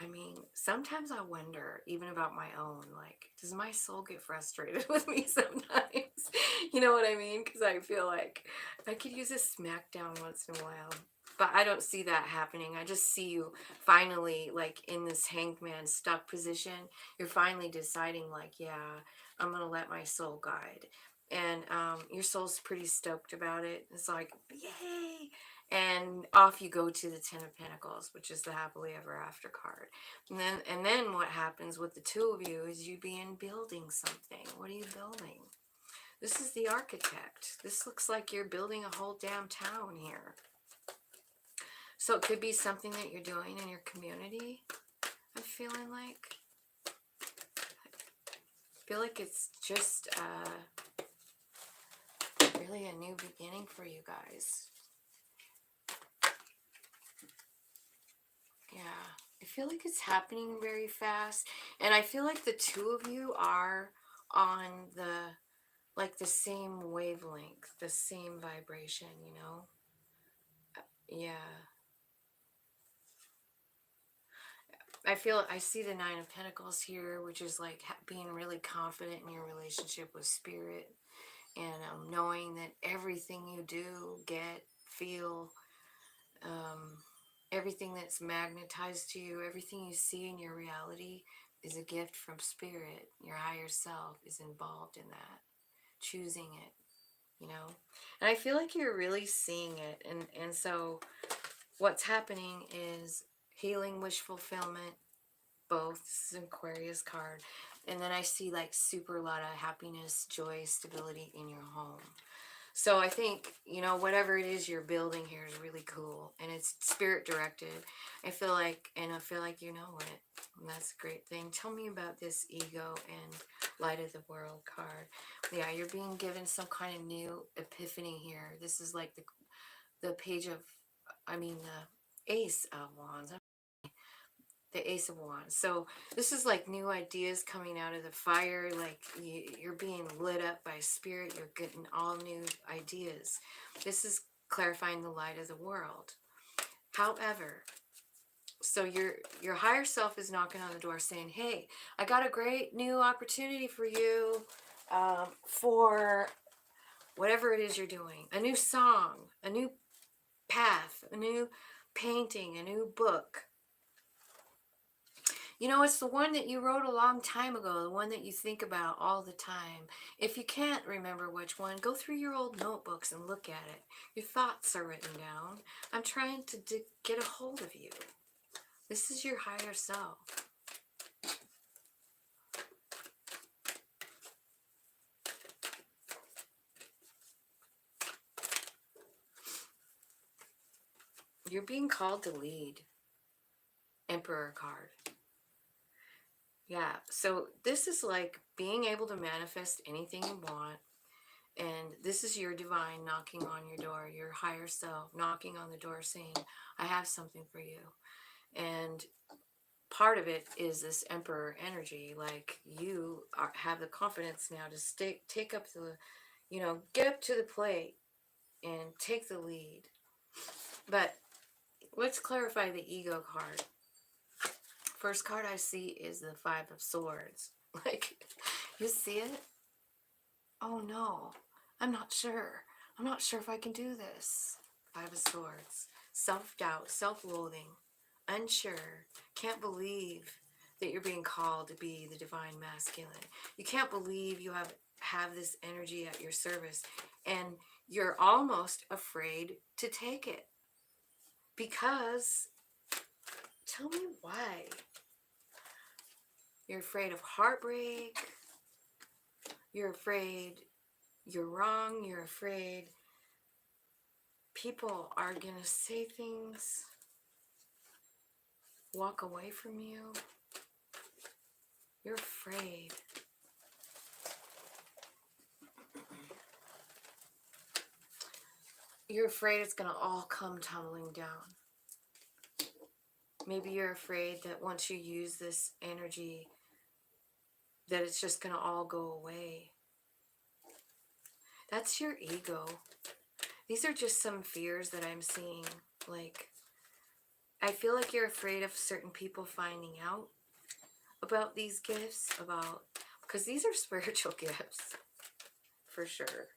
I mean, sometimes I wonder, even about my own, like, does my soul get frustrated with me sometimes? You know what I mean? Because I feel like I could use a smackdown once in a while. But I don't see that happening. I just see you finally, like, in this Hanged Man stuck position. You're finally deciding, like, yeah, I'm going to let my soul guide. And your soul's pretty stoked about it. It's like, yay! And off you go to the 10 of Pentacles, which is the happily ever after card. And then what happens with the two of you is you begin building something. What are you building? This is the Architect. This looks like you're building a whole damn town here. So it could be something that you're doing in your community. I'm feeling like. I feel like it's just really a new beginning for you guys. Yeah, I feel like it's happening very fast. And I feel like the two of you are on the same wavelength, the same vibration, you know? Yeah. I see the Nine of Pentacles here, which is like being really confident in your relationship with spirit, and knowing that everything you do, get, feel, um, everything that's magnetized to you, everything you see in your reality is a gift from spirit. Your higher self is involved in that, choosing it, you know? And I feel like you're really seeing it. And so what's happening is healing, wish fulfillment, both. This is an Aquarius card. And then I see like super lot of happiness, joy, stability in your home. So I think, you know, whatever it is you're building here is really cool, and it's spirit directed. I feel like you know it. And that's a great thing. Tell me about this ego and light of the world card. Yeah, you're being given some kind of new epiphany here. This is like the page of, I mean, the ace of wands. The Ace of Wands. So this is like new ideas coming out of the fire. Like you're being lit up by spirit. You're getting all new ideas. This is clarifying the light of the world. However, so your higher self is knocking on the door saying, hey, I got a great new opportunity for you, for whatever it is you're doing. A new song, a new path, a new painting, a new book. You know, it's the one that you wrote a long time ago, the one that you think about all the time. If you can't remember which one, go through your old notebooks and look at it. Your thoughts are written down. I'm trying to get a hold of you. This is your higher self. You're being called to lead. Emperor card. Yeah, so this is like being able to manifest anything you want. And this is your divine knocking on your door, your higher self knocking on the door saying, I have something for you. And part of it is this emperor energy. Like you have the confidence now to take up the, you know, get up to the plate and take the lead. But let's clarify the ego card. First card I see is the Five of Swords. Like, you see it? Oh no, I'm not sure. I'm not sure if I can do this. Five of Swords. Self-doubt, self-loathing, unsure, can't believe that you're being called to be the divine masculine. You can't believe you have this energy at your service, and you're almost afraid to take it. Because, tell me why. You're afraid of heartbreak. You're afraid you're wrong. You're afraid people are going to say things, walk away from you. You're afraid. You're afraid it's going to all come tumbling down. Maybe you're afraid that once you use this energy, that it's just going to all go away. That's your ego. These are just some fears that I'm seeing. Like, I feel like you're afraid of certain people finding out about these gifts, because these are spiritual gifts, for sure.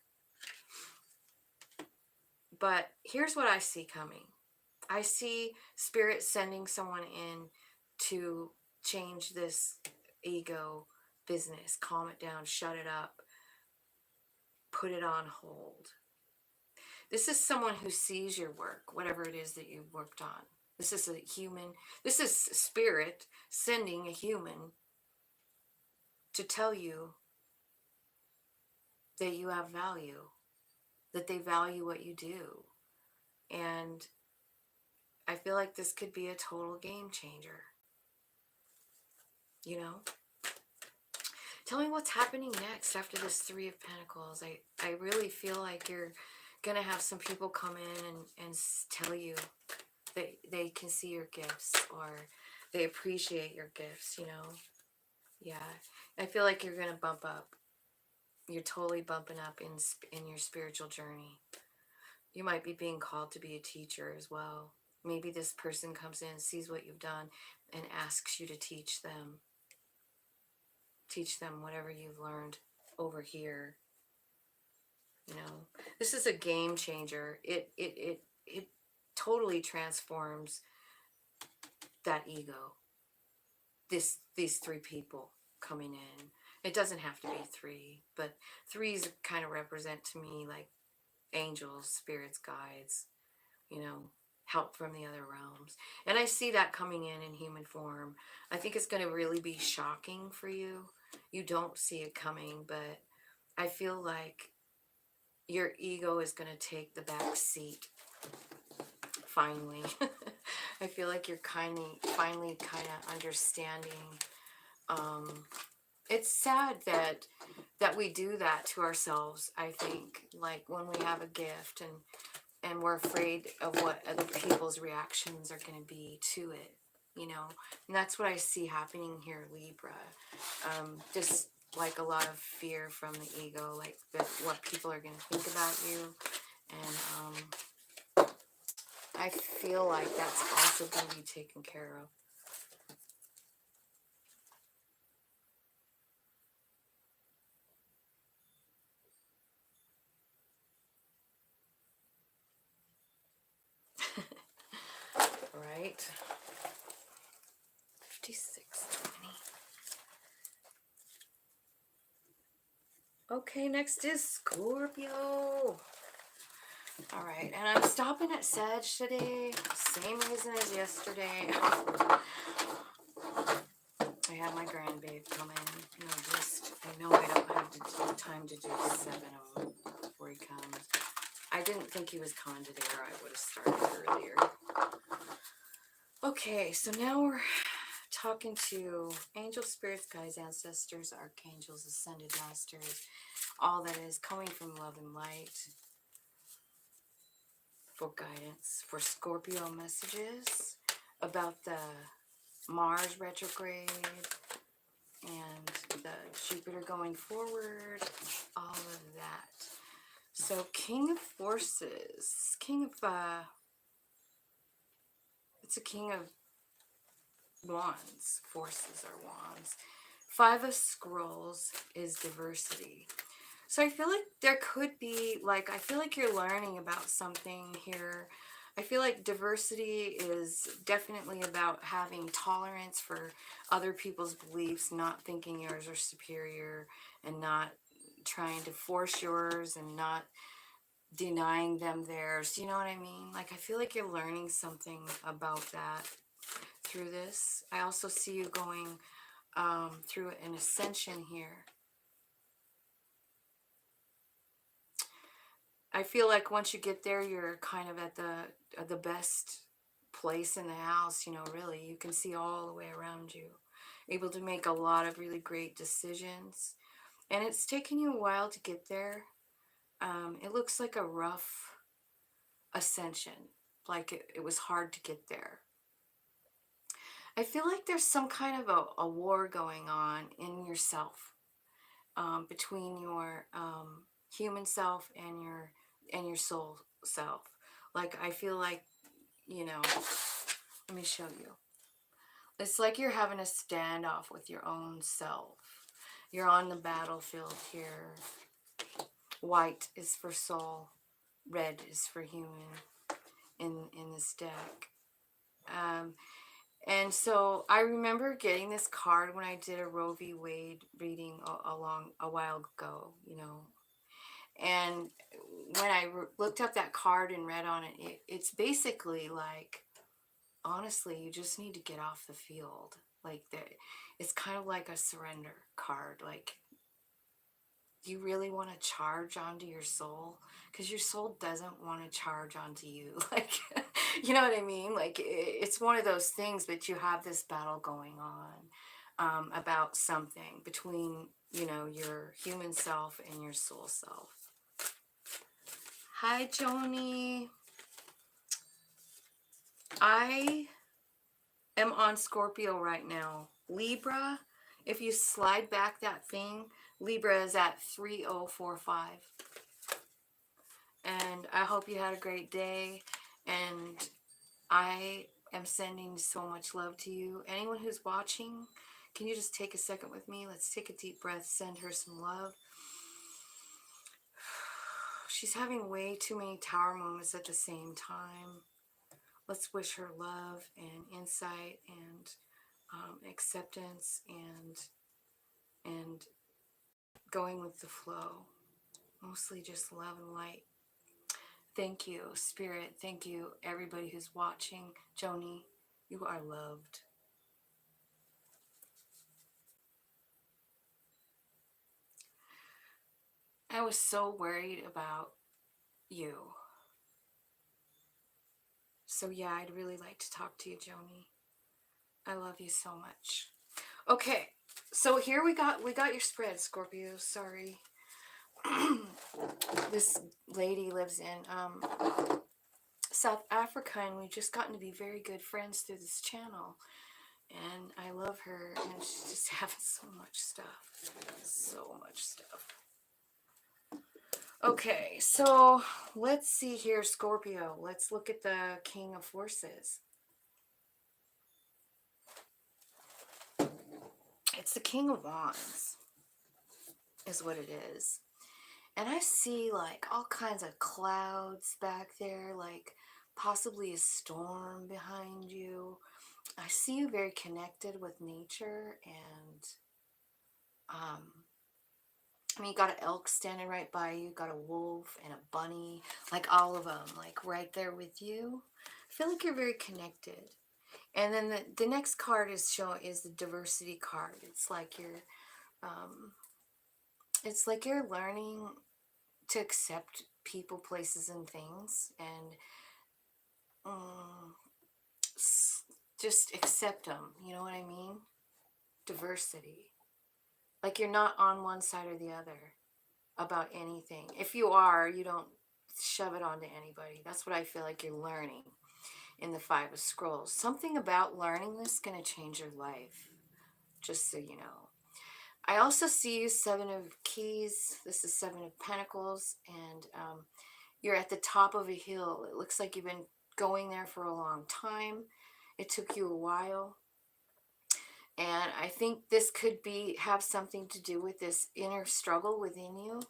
But here's what I see coming. I see spirit sending someone in to change this ego business, calm it down, shut it up, put it on hold. This is someone who sees your work, whatever it is that you've worked on. This is a human, this is spirit sending a human to tell you that you have value, that they value what you do. And I feel like this could be a total game changer. You know? Tell me what's happening next after this Three of Pentacles. I really feel like you're going to have some people come in and tell you that they can see your gifts, or they appreciate your gifts, you know? Yeah. I feel like you're going to bump up. You're totally bumping up in your spiritual journey. You might be being called to be a teacher as well. Maybe this person comes in, sees what you've done, and asks you to teach them. Teach them whatever you've learned over here. You know, this is a game changer. It totally transforms that ego. These three people coming in. It doesn't have to be three, but threes kind of represent to me like angels, spirits, guides, you know, help from the other realms. And I see that coming in human form. I think it's going to really be shocking for you. You don't see it coming, but I feel like your ego is going to take the back seat finally. I feel like you're finally kind of understanding. It's sad that we do that to ourselves. I think, like when we have a gift and we're afraid of what other people's reactions are going to be to it, you know. And that's what I see happening here, Libra. Just like a lot of fear from the ego, like what people are going to think about you. And I feel like that's also going to be taken care of. Right? 5620. Okay, next is Scorpio. All right, and I'm stopping at Sag today. Same reason as yesterday. I have my grandbabe come in. You know, I know I don't have time to do 7 of them before he comes. I didn't think he was coming today, or I would have started earlier. Okay, so now we're talking to angels, spirits, guides, ancestors, archangels, ascended masters, all that is coming from love and light for guidance, for Scorpio messages about the Mars retrograde and the Jupiter going forward, all of that. So King of Forces, it's a King of Wands. Forces are wands. 5 of Scrolls is diversity. So I feel like there could be, like, I feel like you're learning about something here. I feel like diversity is definitely about having tolerance for other people's beliefs, not thinking yours are superior, and not trying to force yours and not denying them theirs. You know what I mean? Like, I feel like you're learning something about that through this. I also see you going through an ascension here. I feel like once you get there, you're kind of at the best place in the house, you know, really. You can see all the way around you. Able to make a lot of really great decisions. And it's taken you a while to get there. It looks like a rough ascension. Like it was hard to get there. I feel like there's some kind of a war going on in yourself, between your human self and your soul self. Like, I feel like, you know, let me show you. It's like you're having a standoff with your own self. You're on the battlefield here. White is for soul, red is for human in this deck. And so I remember getting this card when I did a Roe v. Wade reading a while ago, you know. And when I looked up that card and read on it, it's basically like, honestly, you just need to get off the field. Like, it's kind of like a surrender card. Like, you really want to charge onto your soul? Because your soul doesn't want to charge onto you. Like, you know what I mean? Like, it's one of those things that you have this battle going on, about something between, you know, your human self and your soul self. Hi, Joni. I am on Scorpio right now. Libra, if you slide back that thing, Libra is at 3045. And I hope you had a great day. And I am sending so much love to you. Anyone who's watching, can you just take a second with me? Let's take a deep breath. Send her some love. She's having way too many tower moments at the same time. Let's wish her love and insight and acceptance and going with the flow. Mostly just love and light. Thank you, Spirit. Thank you, everybody who's watching. Joni, you are loved. I was so worried about you. So yeah, I'd really like to talk to you, Joni. I love you so much. Okay, so here we got your spread, Scorpio. Sorry. This lady lives in South Africa, and we've just gotten to be very good friends through this channel. And I love her, and she's just having so much stuff. So much stuff. Okay, so let's see here, Scorpio. Let's look at the King of Forces. It's the King of Wands, is what it is. And I see like all kinds of clouds back there, like possibly a storm behind you. I see you very connected with nature, and I mean, you got an elk standing right by you, got a wolf and a bunny, like all of them, like right there with you. I feel like you're very connected. And then the next card is the diversity card. Um, it's like you're learning to accept people, places, and things, and just accept them. You know what I mean? Diversity. Like you're not on one side or the other about anything. If you are, you don't shove it onto anybody. That's what I feel like you're learning in the Five of Scrolls. Something about learning this is going to change your life, just so you know. I also see you Seven of Keys. This is Seven of Pentacles, and you're at the top of a hill. It looks like you've been going there for a long time. It took you a while. And I think this could have something to do with this inner struggle within you.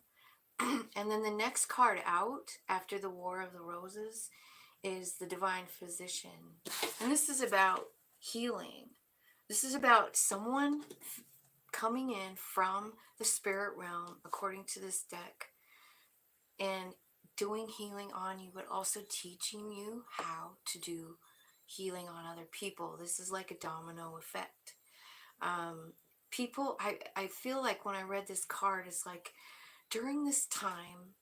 And then the next card out after the War of the Roses is the Divine Physician. And this is about healing. This is about someone coming in from the spirit realm, according to this deck, and doing healing on you, but also teaching you how to do healing on other people. This is like a domino effect. I feel like when I read this card, it's like during this time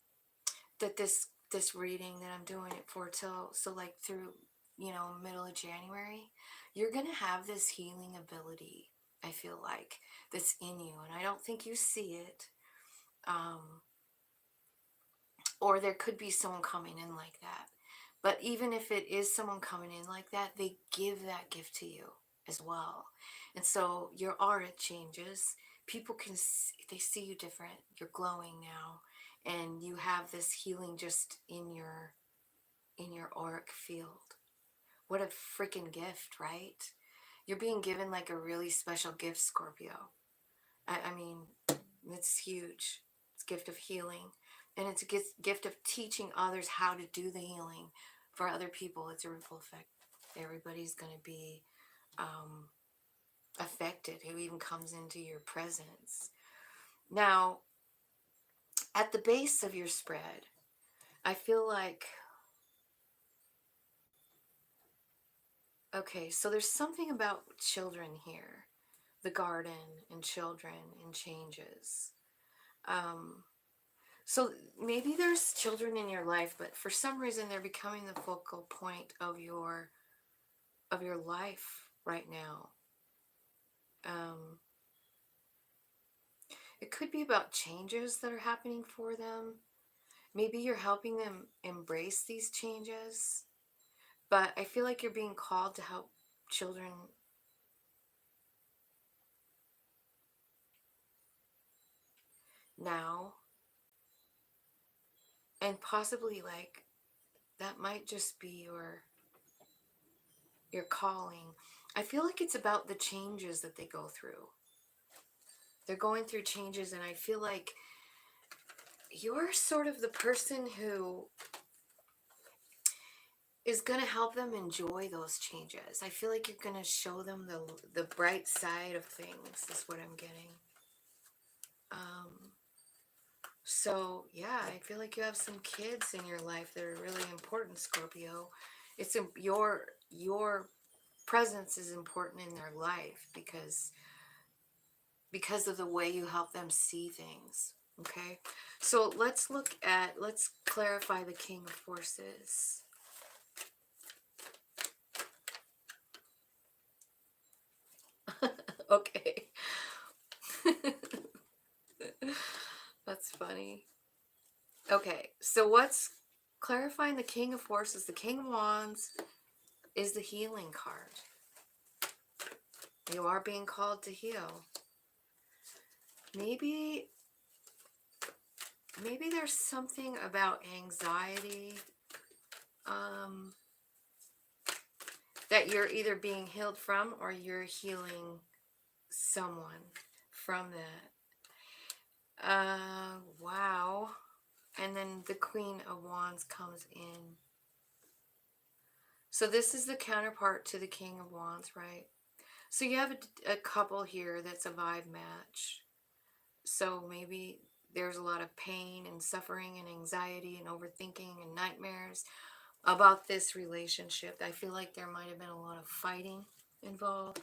that this reading that I'm doing it for so like through middle of January, you're gonna have this healing ability. I feel like that's in you, and I don't think you see it. Or there could be someone coming in like that. But even if it is someone coming in like that, they give that gift to you as well. And so your aura changes. People they see you different. You're glowing now, and you have this healing just in your auric field. What a freaking gift, right? You're being given like a really special gift, Scorpio. I mean, it's huge. It's a gift of healing. And it's a gift of teaching others how to do the healing for other people. It's a ripple effect. Everybody's going to be affected who even comes into your presence. Now, at the base of your spread, I feel like, okay, so there's something about children here. The garden and children and changes. So maybe there's children in your life, but for some reason they're becoming the focal point of your life right now. It could be about changes that are happening for them. Maybe you're helping them embrace these changes, but I feel like you're being called to help children now. And possibly like that might just be your calling. I feel like it's about the changes that they go through. They're going through changes, and I feel like you're sort of the person who is going to help them enjoy those changes. I feel like you're going to show them the bright side of things, is what I'm getting. So yeah, I feel like you have some kids in your life that are really important, Scorpio. It's your presence is important in their life because of the way you help them see things. Okay, so let's clarify the King of Forces. Okay. That's funny. Okay, so what's clarifying the King of Forces? The King of Wands is the healing card. You are being called to heal. Maybe there's something about anxiety that you're either being healed from, or you're healing someone from that. Wow. And then the Queen of Wands comes in. So this is the counterpart to the King of Wands, right? So you have a couple here that's a vibe match. So maybe there's a lot of pain and suffering and anxiety and overthinking and nightmares about this relationship. I feel like there might have been a lot of fighting involved.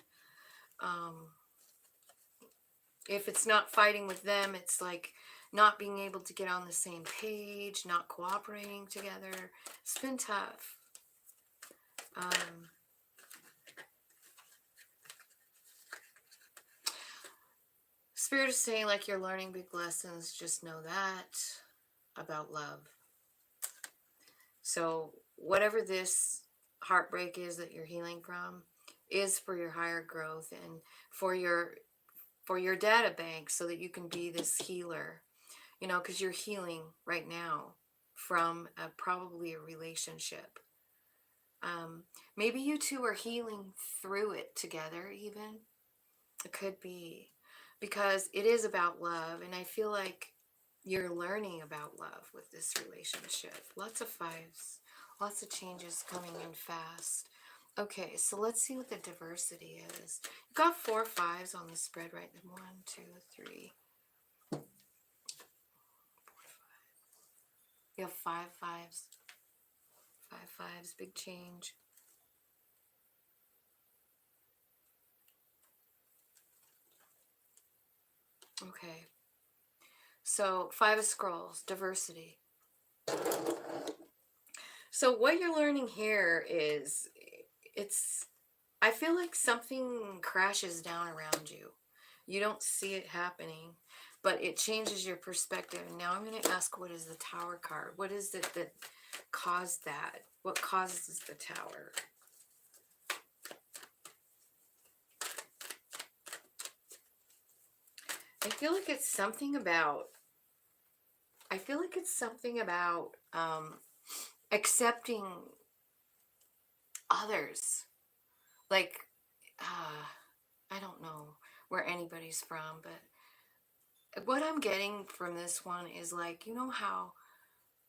If it's not fighting with them, it's like not being able to get on the same page, not cooperating together. It's been tough. Spirit is saying like you're learning big lessons. Just know that about love. So whatever this heartbreak is that you're healing from is for your higher growth and for your data bank, so that you can be this healer, because you're healing right now from probably a relationship. Maybe you two are healing through it together even. It could be, because it is about love, and I feel like you're learning about love with this relationship. Lots of fives, lots of changes coming in fast. Okay, so let's see what the diversity is. You've got 4 fives on the spread, right? 1, 2, 3, 4, 5. You have 5 fives. 5 fives, big change. Okay. So 5 of scrolls, diversity. So what you're learning here is I feel like something crashes down around you. You don't see it happening, but it changes your perspective. And now I'm going to ask, what is the Tower card? What is it that caused that? What causes the Tower? I feel like it's something about accepting others. Like, I don't know where anybody's from, but what I'm getting from this one is like, how,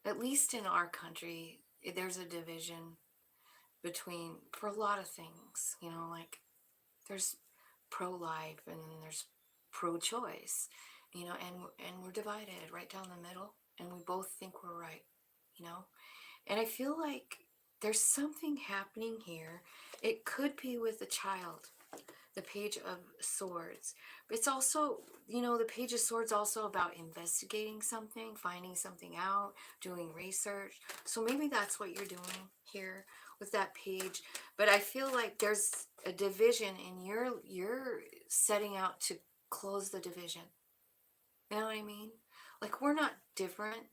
at least in our country, there's a division between, for a lot of things, like there's pro-life and then there's pro-choice, and we're divided right down the middle, and we both think we're right, and I feel like there's something happening here. It could be with a child, the Page of Swords. But it's also, the Page of Swords also about investigating something, finding something out, doing research. So maybe that's what you're doing here with that page. But I feel like there's a division, and you're setting out to close the division. You know what I mean? Like, we're not different.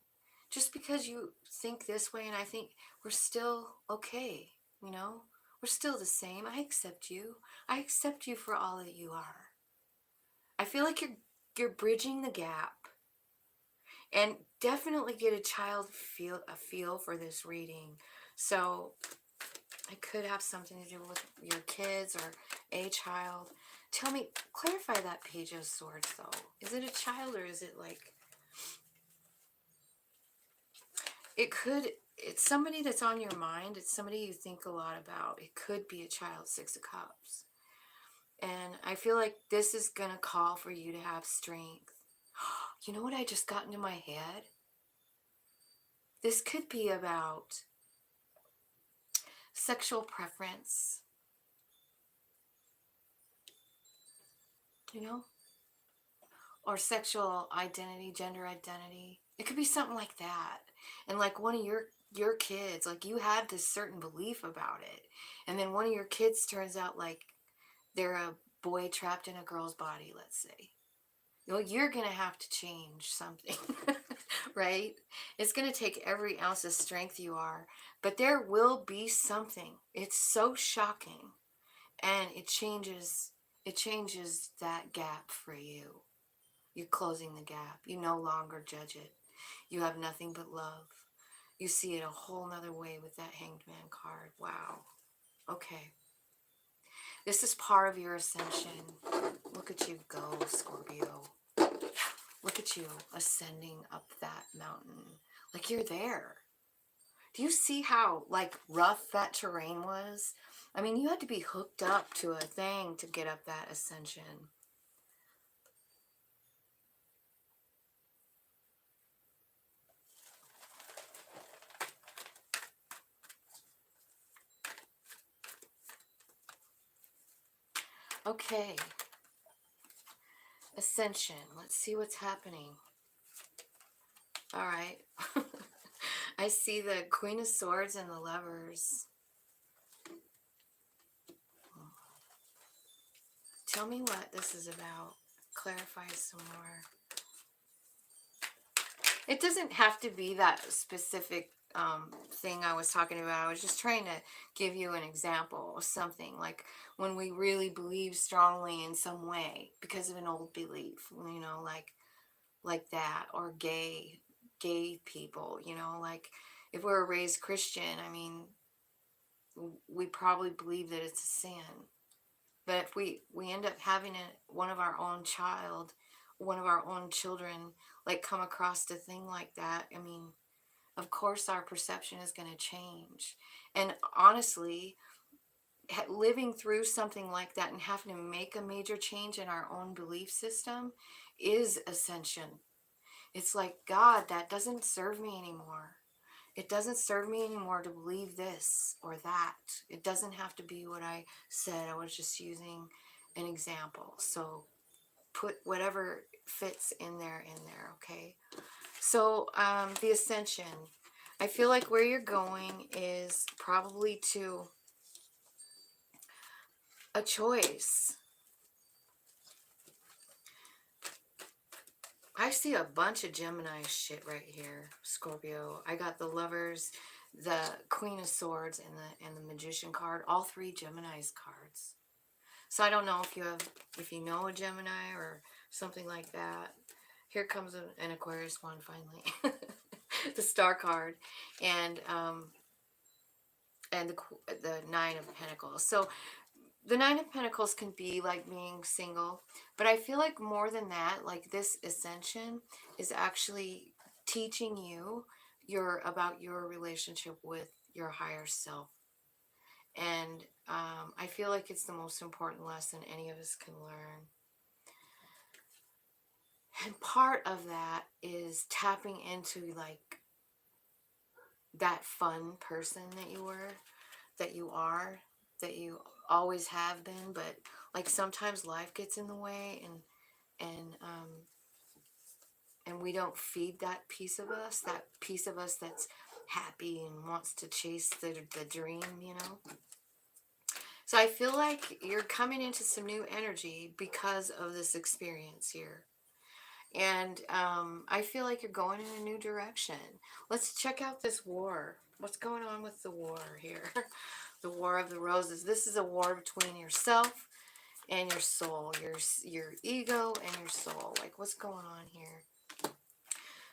Just because you think this way and I think, we're still okay, We're still the same. I accept you. I accept you for all that you are. I feel like you're bridging the gap. And definitely get a feel for this reading. So it could have something to do with your kids or a child. Tell me, clarify that Page of Swords though. Is it a child or is it like, it could, it's somebody that's on your mind. It's somebody you think a lot about. It could be a child, Six of Cups. And I feel like this is going to call for you to have strength. You know what I just got into my head? This could be about sexual preference, you know, or sexual identity, gender identity. It could be something like that. And like one of your kids, like you had this certain belief about it, and then one of your kids turns out like they're a boy trapped in a girl's body, let's say. Well, you're going to have to change something, right? It's going to take every ounce of strength you are, but there will be something. It's so shocking, and it changes that gap for you. You're closing the gap. You no longer judge it. You have nothing but love. You see it a whole nother way with that Hanged Man card. Wow. Okay. This is part of your ascension. Look at you go, Scorpio. Look at you ascending up that mountain. Like you're there. Do you see how like rough that terrain was? I mean, you had to be hooked up to a thing to get up that ascension. Okay. Ascension. Let's see what's happening. All right. I see the Queen of Swords and the Lovers. Tell me what this is about. Clarify some more. It doesn't have to be that specific thing I was talking about. I was just trying to give you an example of something like when we really believe strongly in some way because of an old belief, you know, like that, or gay people, you know, like if we were raised Christian, I mean, we probably believe that it's a sin. But if we end up having one of our own one of our own children, like come across a thing like that, I mean, of course our perception is going to change. And honestly, living through something like that and having to make a major change in our own belief system is ascension. It's like, God, that doesn't serve me anymore. It doesn't serve me anymore to believe this or that. It doesn't have to be what I said. I was just using an example. So put whatever fits in there, okay? So the ascension. I feel like where you're going is probably to a choice. I see a bunch of Gemini shit right here, Scorpio. I got the Lovers, the Queen of Swords, and the Magician card. All three Gemini's cards. So I don't know if you know a Gemini or something like that. Here comes an Aquarius one finally, the Star card, and the Nine of Pentacles. So the Nine of Pentacles can be like being single, but I feel like more than that, like this ascension is actually teaching you about your relationship with your higher self. And I feel like it's the most important lesson any of us can learn. And part of that is tapping into like that fun person that you were, that you are, that you always have been, but like sometimes life gets in the way, and we don't feed that piece of us that's happy and wants to chase the dream, you know. So I feel like you're coming into some new energy because of this experience here. And I feel like you're going in a new direction. Let's check out this war. What's going on with the war here? The War of the Roses. This is a war between yourself and your soul, your ego and your soul. Like, what's going on here?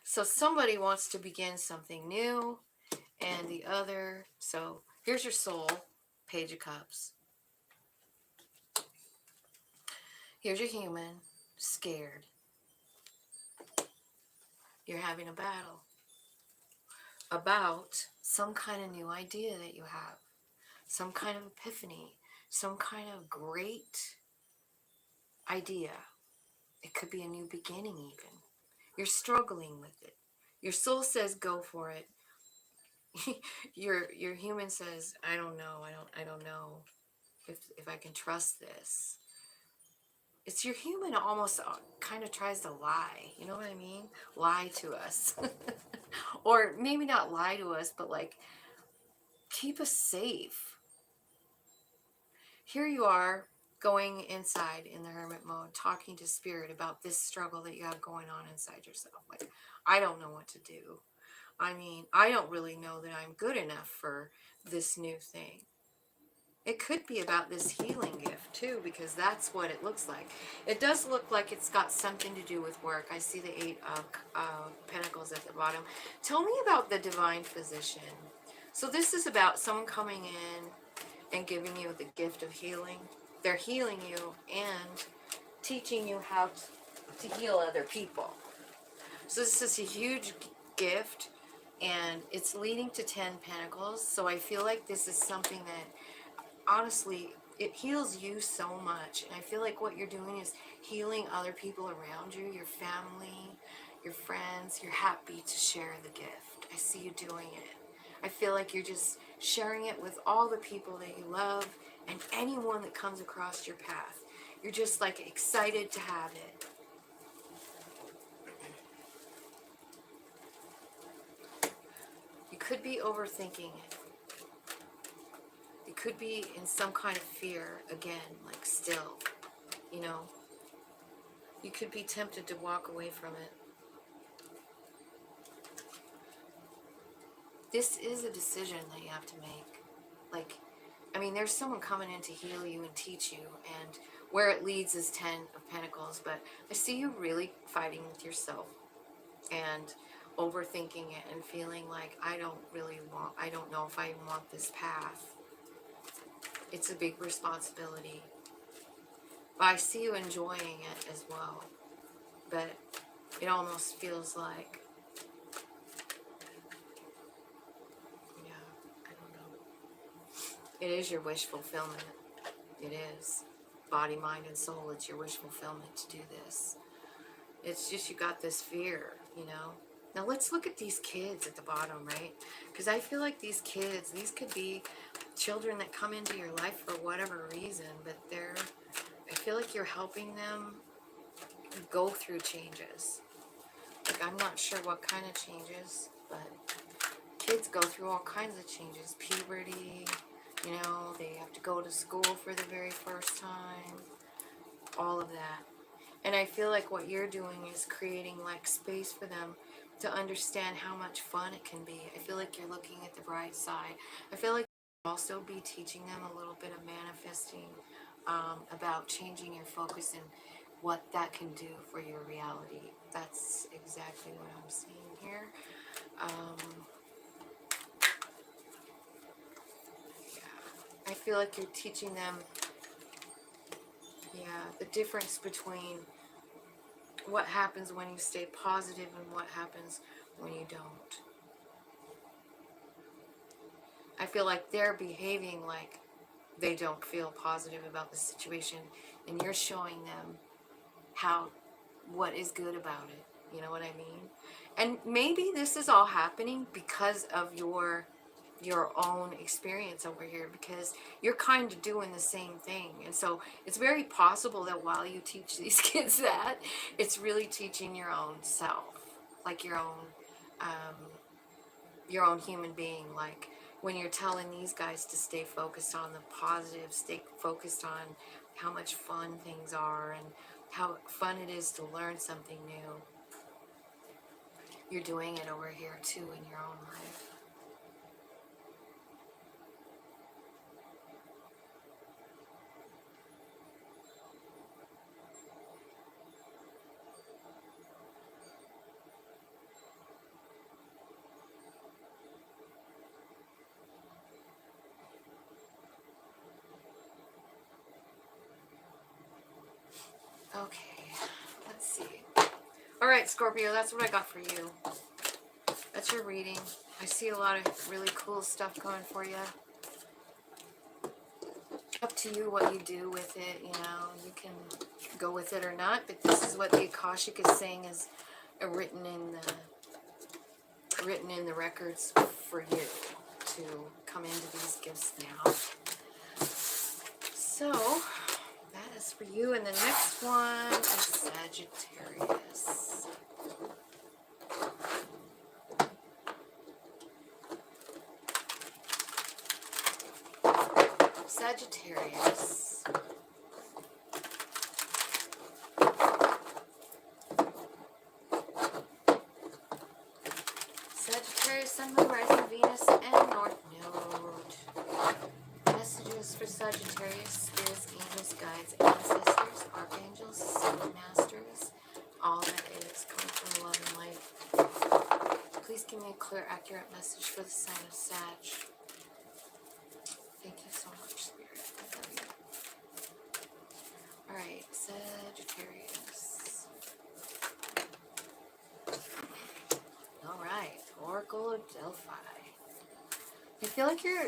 So somebody wants to begin something new, and the other. So here's your soul, Page of Cups. Here's your human, scared. You're having a battle about some kind of new idea that you have, some kind of epiphany, some kind of great idea. It could be a new beginning even. You're struggling with it. Your soul says go for it. your human says, I don't know. I don't know if I can trust this. It's your human almost kind of tries to lie. You know what I mean? Lie to us. Or maybe not lie to us, but like keep us safe. Here you are going inside in the hermit mode, talking to spirit about this struggle that you have going on inside yourself. Like, I don't know what to do. I mean, I don't really know that I'm good enough for this new thing. It could be about this healing gift too, because that's what it looks like. It does look like it's got something to do with work. I see the 8 of Pentacles at the bottom. Tell me about the divine physician. So this is about someone coming in and giving you the gift of healing. They're healing you and teaching you how to heal other people. So this is a huge gift, and it's leading to 10 Pentacles. So I feel like this is something that, honestly, it heals you so much. And I feel like what you're doing is healing other people around you, your family, your friends. You're happy to share the gift. I see you doing it. I feel like you're just sharing it with all the people that you love and anyone that comes across your path. You're just like excited to have it. You could be overthinking it. You could be in some kind of fear again, like still, you know. You could be tempted to walk away from it. This is a decision that you have to make. Like, I mean, there's someone coming in to heal you and teach you, and where it leads is 10 of Pentacles, but I see you really fighting with yourself and overthinking it and feeling like I don't know if I want this path. It's a big responsibility. But I see you enjoying it as well. But it almost feels like, yeah, I don't know. It is your wish fulfillment. It is. Body, mind, and soul, it's your wish fulfillment to do this. It's just you got this fear, you know. Now let's look at these kids at the bottom, right? Because I feel like these kids, these could be children that come into your life for whatever reason, but I feel like you're helping them go through changes. Like, I'm not sure what kind of changes, but kids go through all kinds of changes. Puberty, you know, they have to go to school for the very first time, all of that. And I feel like what you're doing is creating like space for them to understand how much fun it can be. I feel like you're looking at the bright side. I feel like you'll also be teaching them a little bit of manifesting, about changing your focus and what that can do for your reality. That's exactly what I'm seeing here. Yeah. I feel like you're teaching them, yeah, the difference between what happens when you stay positive and what happens when you don't. I feel like they're behaving like they don't feel positive about the situation, and you're showing them what is good about it. You know what I mean? And maybe this is all happening because of your own experience over here, because you're kind of doing the same thing. And so it's very possible that while you teach these kids that, it's really teaching your own self, like your own human being. Like when you're telling these guys to stay focused on the positive, stay focused on how much fun things are and how fun it is to learn something new. You're doing it over here too in your own life. Okay, let's see. All right, Scorpio, that's what I got for you. That's your reading. I see a lot of really cool stuff going for you. Up to you what you do with it, you know. You can go with it or not, but this is what the Akashic is saying is written in the records for you to come into these gifts now. So that is for you, and the next one is Sagittarius. Sagittarius. Sagittarius, Sun, Moon, Rising, Venus, and North Node. Messages for Sagittarius, spirits, angels, guides, ancestors, archangels, secret masters, all that is coming from love and light. Please give me a clear, accurate message for the sign of Sag. Thank you so much, Spirit. I love you. Alright, Sagittarius. Alright, Oracle of Delphi. I feel like your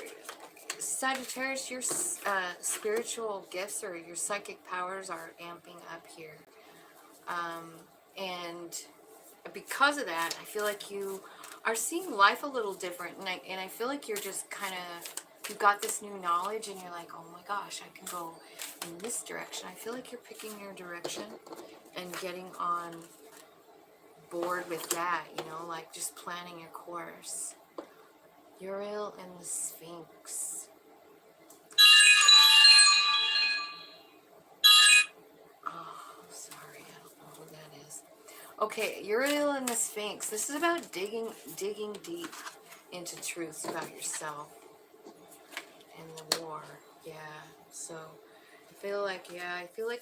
Sagittarius, your spiritual gifts or your psychic powers are amping up here. And because of that, I feel like you are seeing life a little different. And I feel like you're just kind of, you got this new knowledge and you're like, oh my gosh, I can go in this direction. I feel like you're picking your direction and getting on board with that, you know, like just planning your course. Uriel and the Sphinx. Oh, sorry, I don't know who that is. Okay, Uriel and the Sphinx. This is about digging deep into truths about yourself and the war. Yeah. So I feel like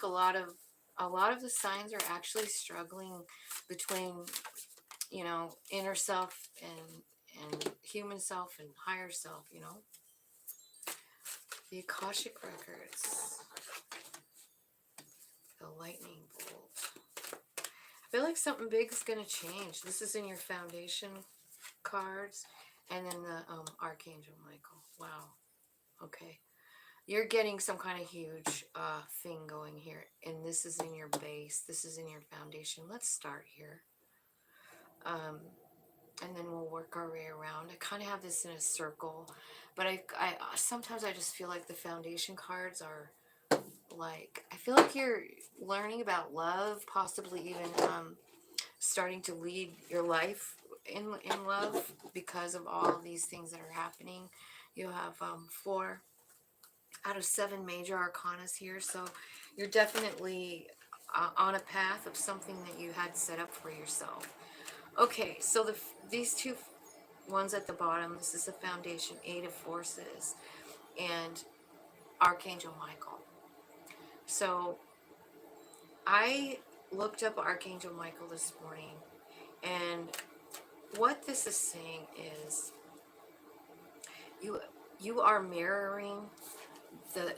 a lot of the signs are actually struggling between, you know, inner self and human self and higher self, you know. The Akashic records. The lightning bolt. I feel like something big is going to change. This is in your foundation cards. And then the Archangel Michael. Wow. Okay. You're getting some kind of huge thing going here. And this is in your base. This is in your foundation. Let's start here. And then we'll work our way around. I kind of have this in a circle. But I sometimes I just feel like the foundation cards are like, I feel like you're learning about love, possibly even starting to lead your life in love because of all of these things that are happening. You have 4 out of 7 major arcanas here, so you're definitely on a path of something that you had set up for yourself. Okay, so these two ones at the bottom, this is the foundation, 8 of Forces, and Archangel Michael. So I looked up Archangel Michael this morning, and what this is saying is you are mirroring the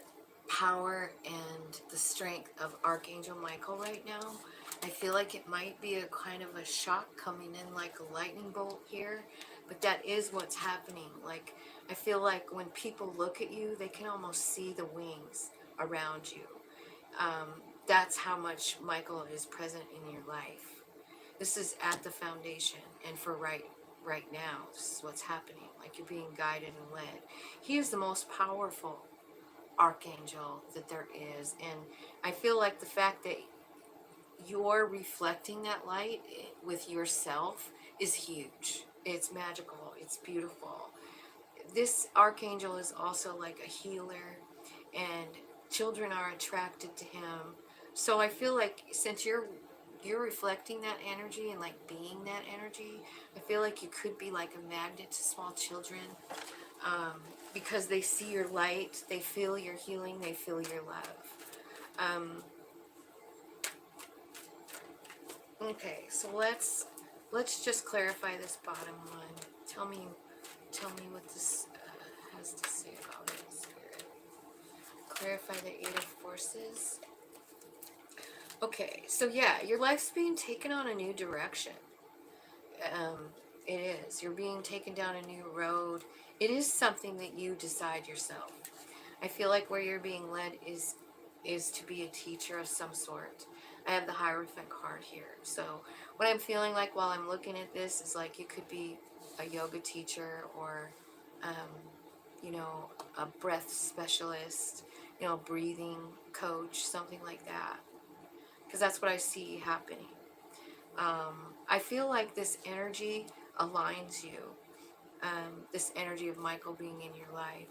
power and the strength of Archangel Michael right now. I feel like it might be a kind of a shock coming in like a lightning bolt here, but that is what's happening. Like, I feel like when people look at you, they can almost see the wings around you. That's how much Michael is present in your life. This is at the foundation, and for right now, this is what's happening. Like, you're being guided and led. He is the most powerful archangel that there is, and I feel like the fact that you're reflecting that light with yourself is huge. It's magical. It's beautiful. This archangel is also like a healer, and children are attracted to him. So I feel like since you're reflecting that energy and like being that energy, I feel like you could be like a magnet to small children, because they see your light, they feel your healing, they feel your love. Okay, so let's just clarify this bottom one. Tell me what this has to say about it, Spirit. Clarify the 8 of Forces. Okay, so yeah, your life's being taken on a new direction. Um, it is. You're being taken down a new road. It is something that you decide yourself. I feel like where you're being led is to be a teacher of some sort. I have the Hierophant card here. So what I'm feeling like while I'm looking at this is like you could be a yoga teacher or um, you know, a breath specialist, you know, breathing coach, something like that. Because that's what I see happening. I feel like this energy aligns you. This energy of Michael being in your life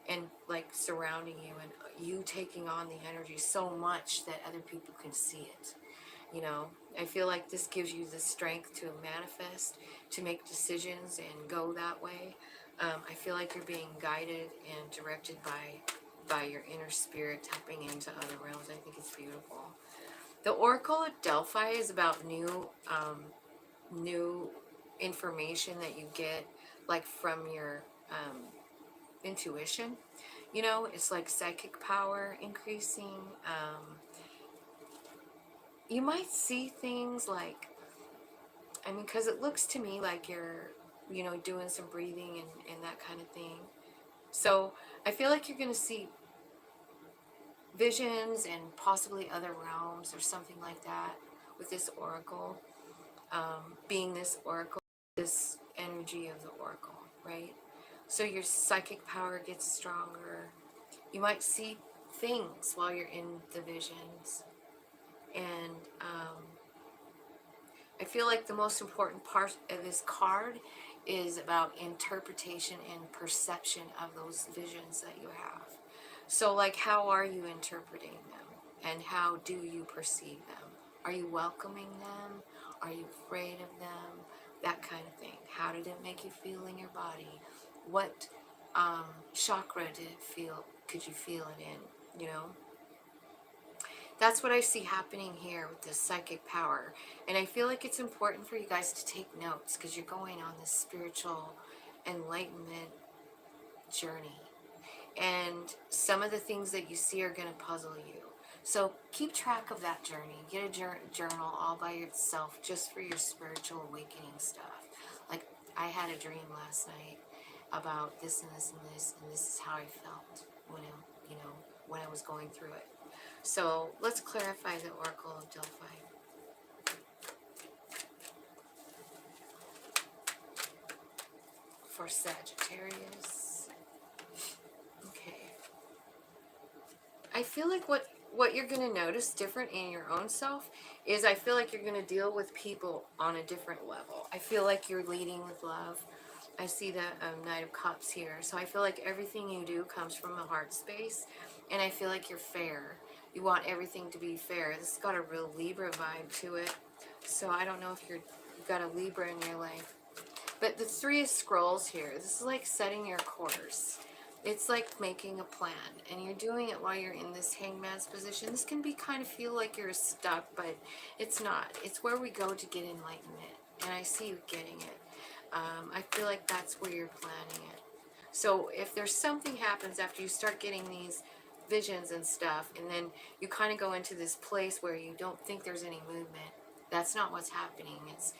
and like surrounding you and you taking on the energy so much that other people can see it. You know, I feel like this gives you the strength to manifest, to make decisions and go that way. I feel like you're being guided and directed by your inner spirit, tapping into other realms. I think it's beautiful. The Oracle at Delphi is about new information that you get like from your intuition. You know, it's like psychic power increasing. You might see things like, I mean, because it looks to me like you're, you know, doing some breathing and that kind of thing. So I feel like you're going to see visions and possibly other realms or something like that with this oracle. Being this oracle, this energy of the oracle, right? So your psychic power gets stronger. You might see things while you're in the visions. And I feel like the most important part of this card is about interpretation and perception of those visions that you have. So, like, how are you interpreting them? And how do you perceive them? Are you welcoming them? Are you afraid of them? That kind of thing. How did it make you feel in your body? What chakra did it feel? Could you feel it in? You know? That's what I see happening here with this psychic power. And I feel like it's important for you guys to take notes because you're going on this spiritual enlightenment journey. And some of the things that you see are going to puzzle you. So keep track of that journey. Get a journal all by yourself just for your spiritual awakening stuff. Like I had a dream last night about this and this and this, and this is how I felt when when I was going through it. So let's clarify the Oracle of Delphi. For Sagittarius. Okay. I feel like what you're going to notice different in your own self is I feel like you're going to deal with people on a different level. I feel like you're leading with love. I see the Knight of Cups here. So I feel like everything you do comes from a heart space. And I feel like you're fair. You want everything to be fair. This has got a real Libra vibe to it. So I don't know if you've got a Libra in your life. But the Three of Scrolls here, this is like setting your course. It's like making a plan, and you're doing it while you're in this hangman's position. This can be kind of feel like you're stuck, but it's not. It's where we go to get enlightenment, and I see you getting it. I feel like that's where you're planning it. So if there's something happens after you start getting these visions and stuff, and then you kind of go into this place where you don't think there's any movement, that's not what's happening. It's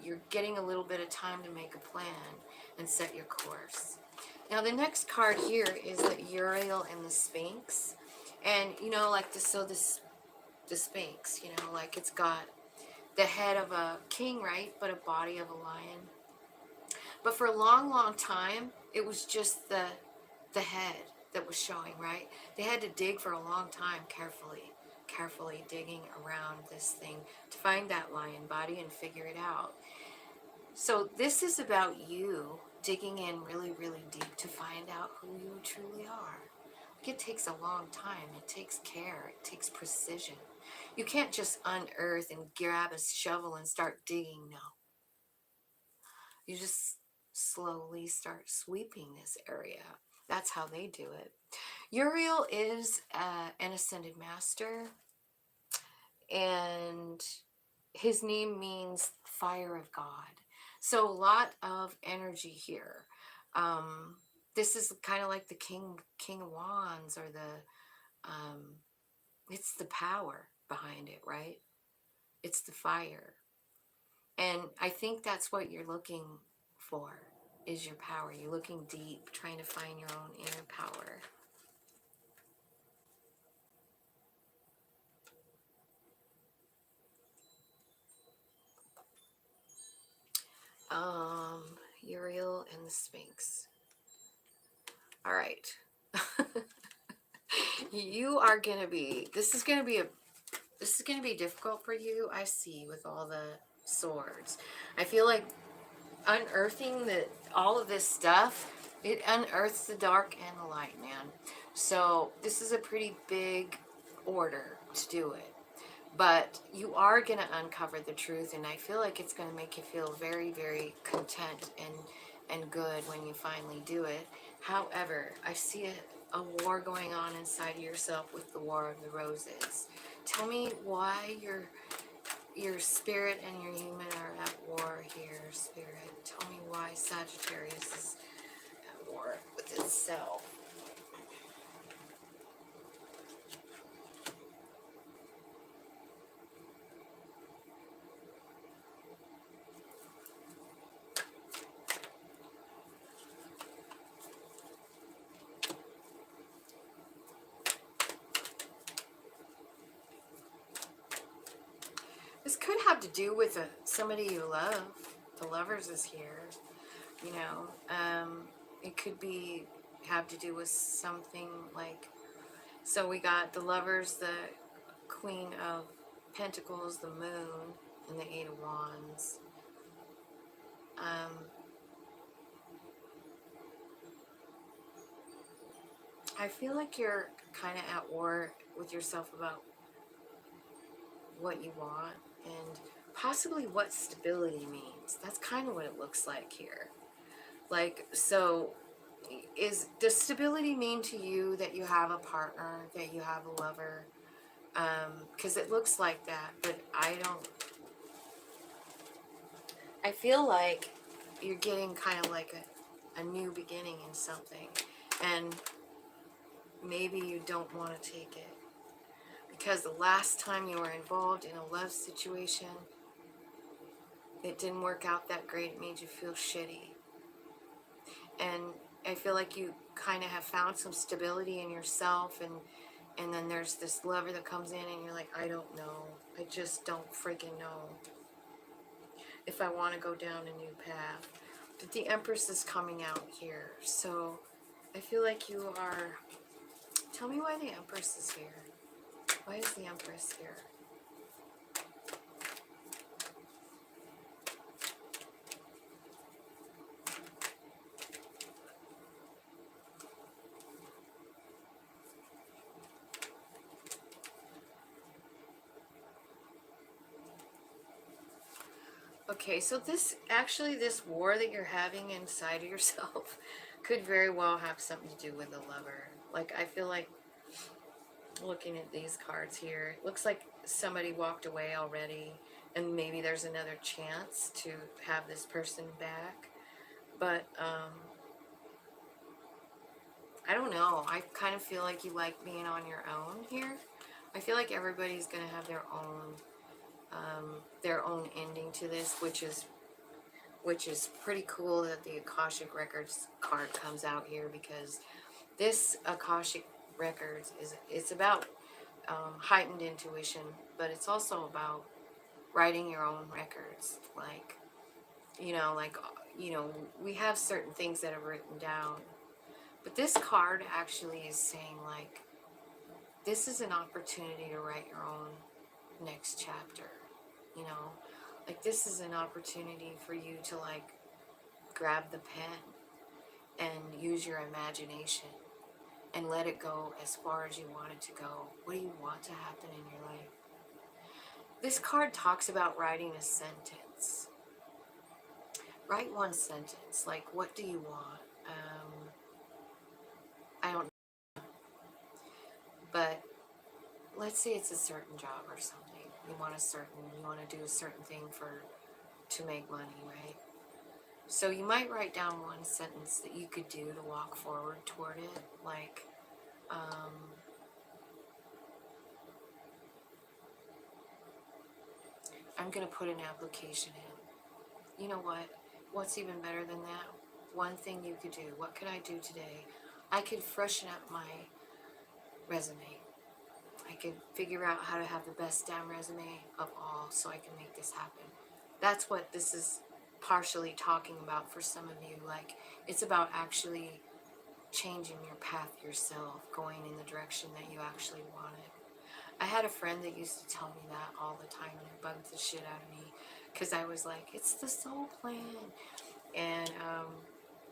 you're getting a little bit of time to make a plan and set your course. Now the next card here is the Uriel and the Sphinx. And you know, like this, so this the Sphinx, you know, like it's got the head of a king, right? But a body of a lion. But for a long, long time, it was just the head that was showing, right? They had to dig for a long time, carefully digging around this thing to find that lion body and figure it out. So this is about you digging in really, really deep to find out who you truly are. It takes a long time. It takes care. It takes precision. You can't just unearth and grab a shovel and start digging. No. You just slowly start sweeping this area. That's how they do it. Uriel is an ascended master, and his name means fire of God. So a lot of energy here. This is kind of like the King of Wands or the it's the power. behind it, right? It's the fire. And I think that's what you're looking for, is your power. You're looking deep, trying to find your own inner power. Uriel and the Sphinx. All right. You are going to be, this is going to be difficult for you, I see, with all the swords. I feel like unearthing all of this stuff, it unearths the dark and the light, man. So this is a pretty big order to do it. But you are going to uncover the truth, and I feel like it's going to make you feel very, very content and good when you finally do it. However, I see a war going on inside of yourself with the War of the Roses. Tell me why your spirit and your human are at war here, spirit. Tell me why Sagittarius is at war with itself. This could have to do with somebody you love. The Lovers is here. You know, it could have to do with something like, so we got the Lovers, the Queen of Pentacles, the Moon, and the Eight of Wands. I feel like you're kind of at war with yourself about what you want and possibly what stability means. That's kind of what it looks like here. Like, so does stability mean to you that you have a partner, that you have a lover? Because it looks like that, but I feel like you're getting kind of like a new beginning in something, and maybe you don't want to take it because the last time you were involved in a love situation, it didn't work out that great. It made you feel shitty. And I feel like you kind of have found some stability in yourself, and then there's this lover that comes in and you're like, I don't know. I just don't freaking know if I want to go down a new path. But the Empress is coming out here. So I feel like you are... Tell me why the Empress is here. Why is the Empress here? Okay, so this war that you're having inside of yourself could very well have something to do with a lover. Like, I feel like looking at these cards here, it looks like somebody walked away already, and maybe there's another chance to have this person back. But I don't know. I kind of feel like you like being on your own here. I feel like everybody's gonna have their own ending to this, which is pretty cool that the Akashic Records card comes out here, because this Akashic Records it's about heightened intuition, but it's also about writing your own records. Like, we have certain things that are written down, but this card actually is saying, like, this is an opportunity to write your own next chapter. Like, this is an opportunity for you to, like, grab the pen and use your imagination and let it go as far as you want it to go. What do you want to happen in your life? This card talks about writing a sentence. Write one sentence. Like, what do you want? I don't know. But let's say it's a certain job or something. You want to do a certain thing to make money, right? So you might write down one sentence that you could do to walk forward toward it. Like, I'm going to put an application in. You know what? What's even better than that? One thing you could do. What could I do today? I could freshen up my resume. I could figure out how to have the best damn resume of all so I can make this happen. That's what this is partially talking about for some of you. Like, it's about actually changing your path yourself, going in the direction that you actually wanted. I had a friend that used to tell me that all the time, and it bugged the shit out of me because I was like, it's the soul plan. And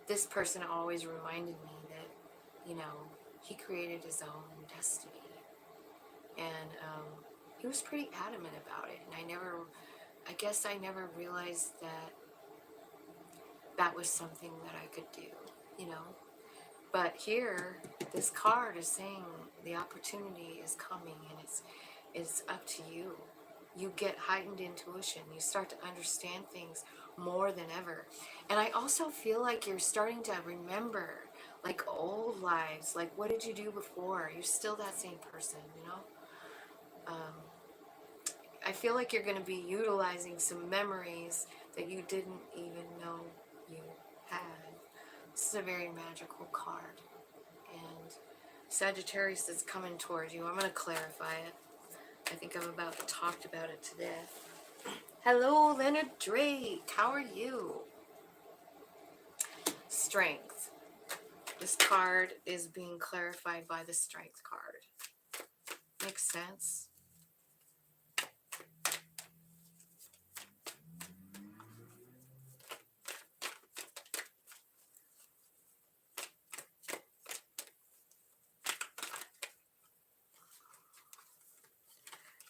this person always reminded me that, you know, he created his own destiny. And he was pretty adamant about it. And I guess I never realized that that was something that I could do, you know. But here, this card is saying the opportunity is coming, and it's up to you. You get heightened intuition. You start to understand things more than ever. And I also feel like you're starting to remember like old lives. Like, what did you do before? You're still that same person, you know? I feel like you're going to be utilizing some memories that you didn't even know you had. This is a very magical card. And Sagittarius is coming towards you. I'm going to clarify it. I think I'm about to talk about it to death. Hello, Leonard Drake. How are you? Strength. This card is being clarified by the Strength card. Makes sense?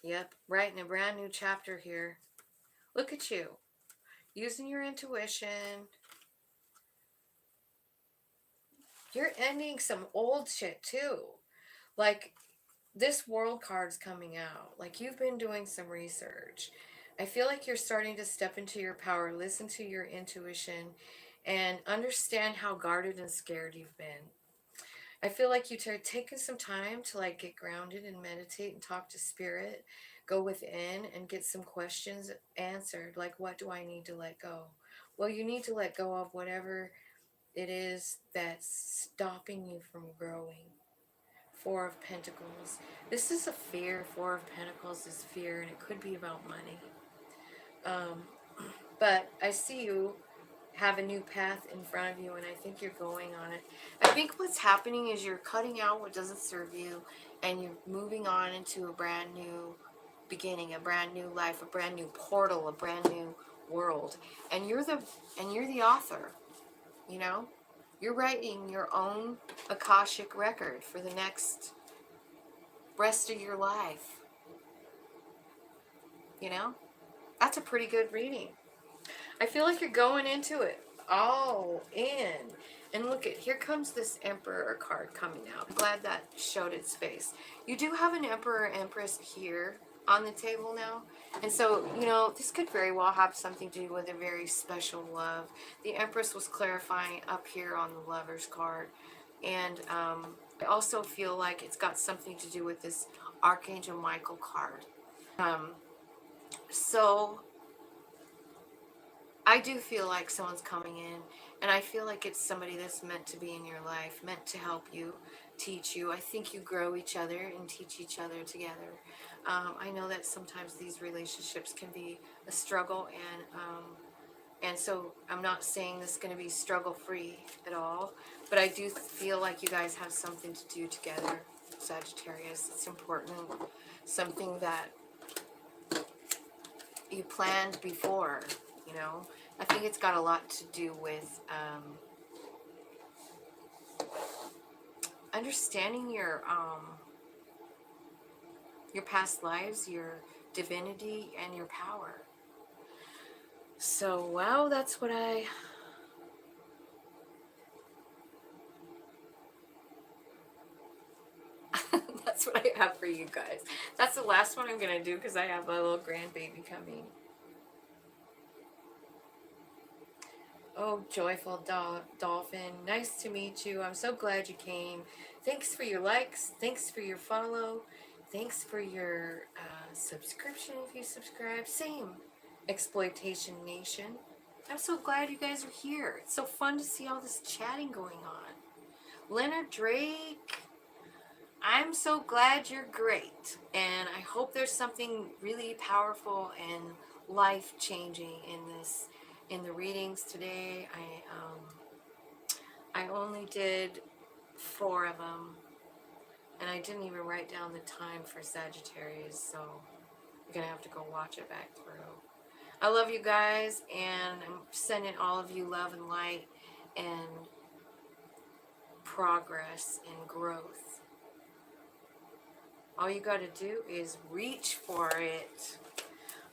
Yep, writing a brand new chapter here. Look at you. Using your intuition. You're ending some old shit too. Like, this world card's coming out. Like, you've been doing some research. I feel like you're starting to step into your power, listen to your intuition, and understand how guarded and scared you've been. I feel like you've taken some time to like get grounded and meditate and talk to spirit, go within and get some questions answered. Like, what do I need to let go? Well, you need to let go of whatever it is that's stopping you from growing. Four of Pentacles. This is a fear. Four of Pentacles is fear, and it could be about money. But I see you have a new path in front of you, and I think you're going on it. I think what's happening is you're cutting out what doesn't serve you, and you're moving on into a brand new beginning, a brand new life, a brand new portal, a brand new world. And you're the author, you know? You're writing your own Akashic record for the next rest of your life. You know? That's a pretty good reading. I feel like you're going into it all in. And look at, here comes this Emperor card coming out. I'm glad that showed its face. You do have an Emperor Empress here on the table now. And so, you know, this could very well have something to do with a very special love. The Empress was clarifying up here on the Lover's card. And I also feel like it's got something to do with this Archangel Michael card. So I do feel like someone's coming in, and I feel like it's somebody that's meant to be in your life, meant to help you, teach you. I think you grow each other and teach each other together. I know that sometimes these relationships can be a struggle, and so I'm not saying this is going to be struggle-free at all, but I do feel like you guys have something to do together, Sagittarius. It's important, something that you planned before, you know. I think it's got a lot to do with understanding your past lives, your divinity, and your power. So, wow, that's what I that's what I have for you guys. That's the last one I'm gonna do because I have a little grandbaby coming. Oh, joyful dolphin, nice to meet you. I'm so glad you came. Thanks for your likes. Thanks for your follow. Thanks for your subscription if you subscribe. Same, Exploitation Nation. I'm so glad you guys are here. It's so fun to see all this chatting going on. Leonard Drake, I'm so glad you're great. And I hope there's something really powerful and life-changing in the readings today. I only did 4 of them, and I didn't even write down the time for Sagittarius, so I'm gonna have to go watch it back through. I love you guys, and I'm sending all of you love and light and progress and growth. All you gotta do is reach for it.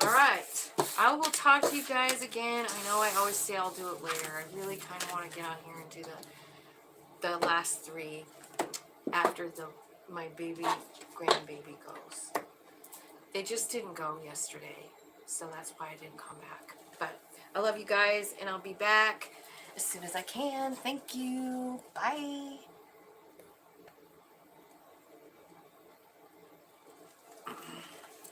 Alright, I will talk to you guys again. I know I always say I'll do it later. I really kind of want to get on here and do the last 3 after my baby grandbaby goes. They just didn't go yesterday, so that's why I didn't come back. But I love you guys, and I'll be back as soon as I can. Thank you. Bye.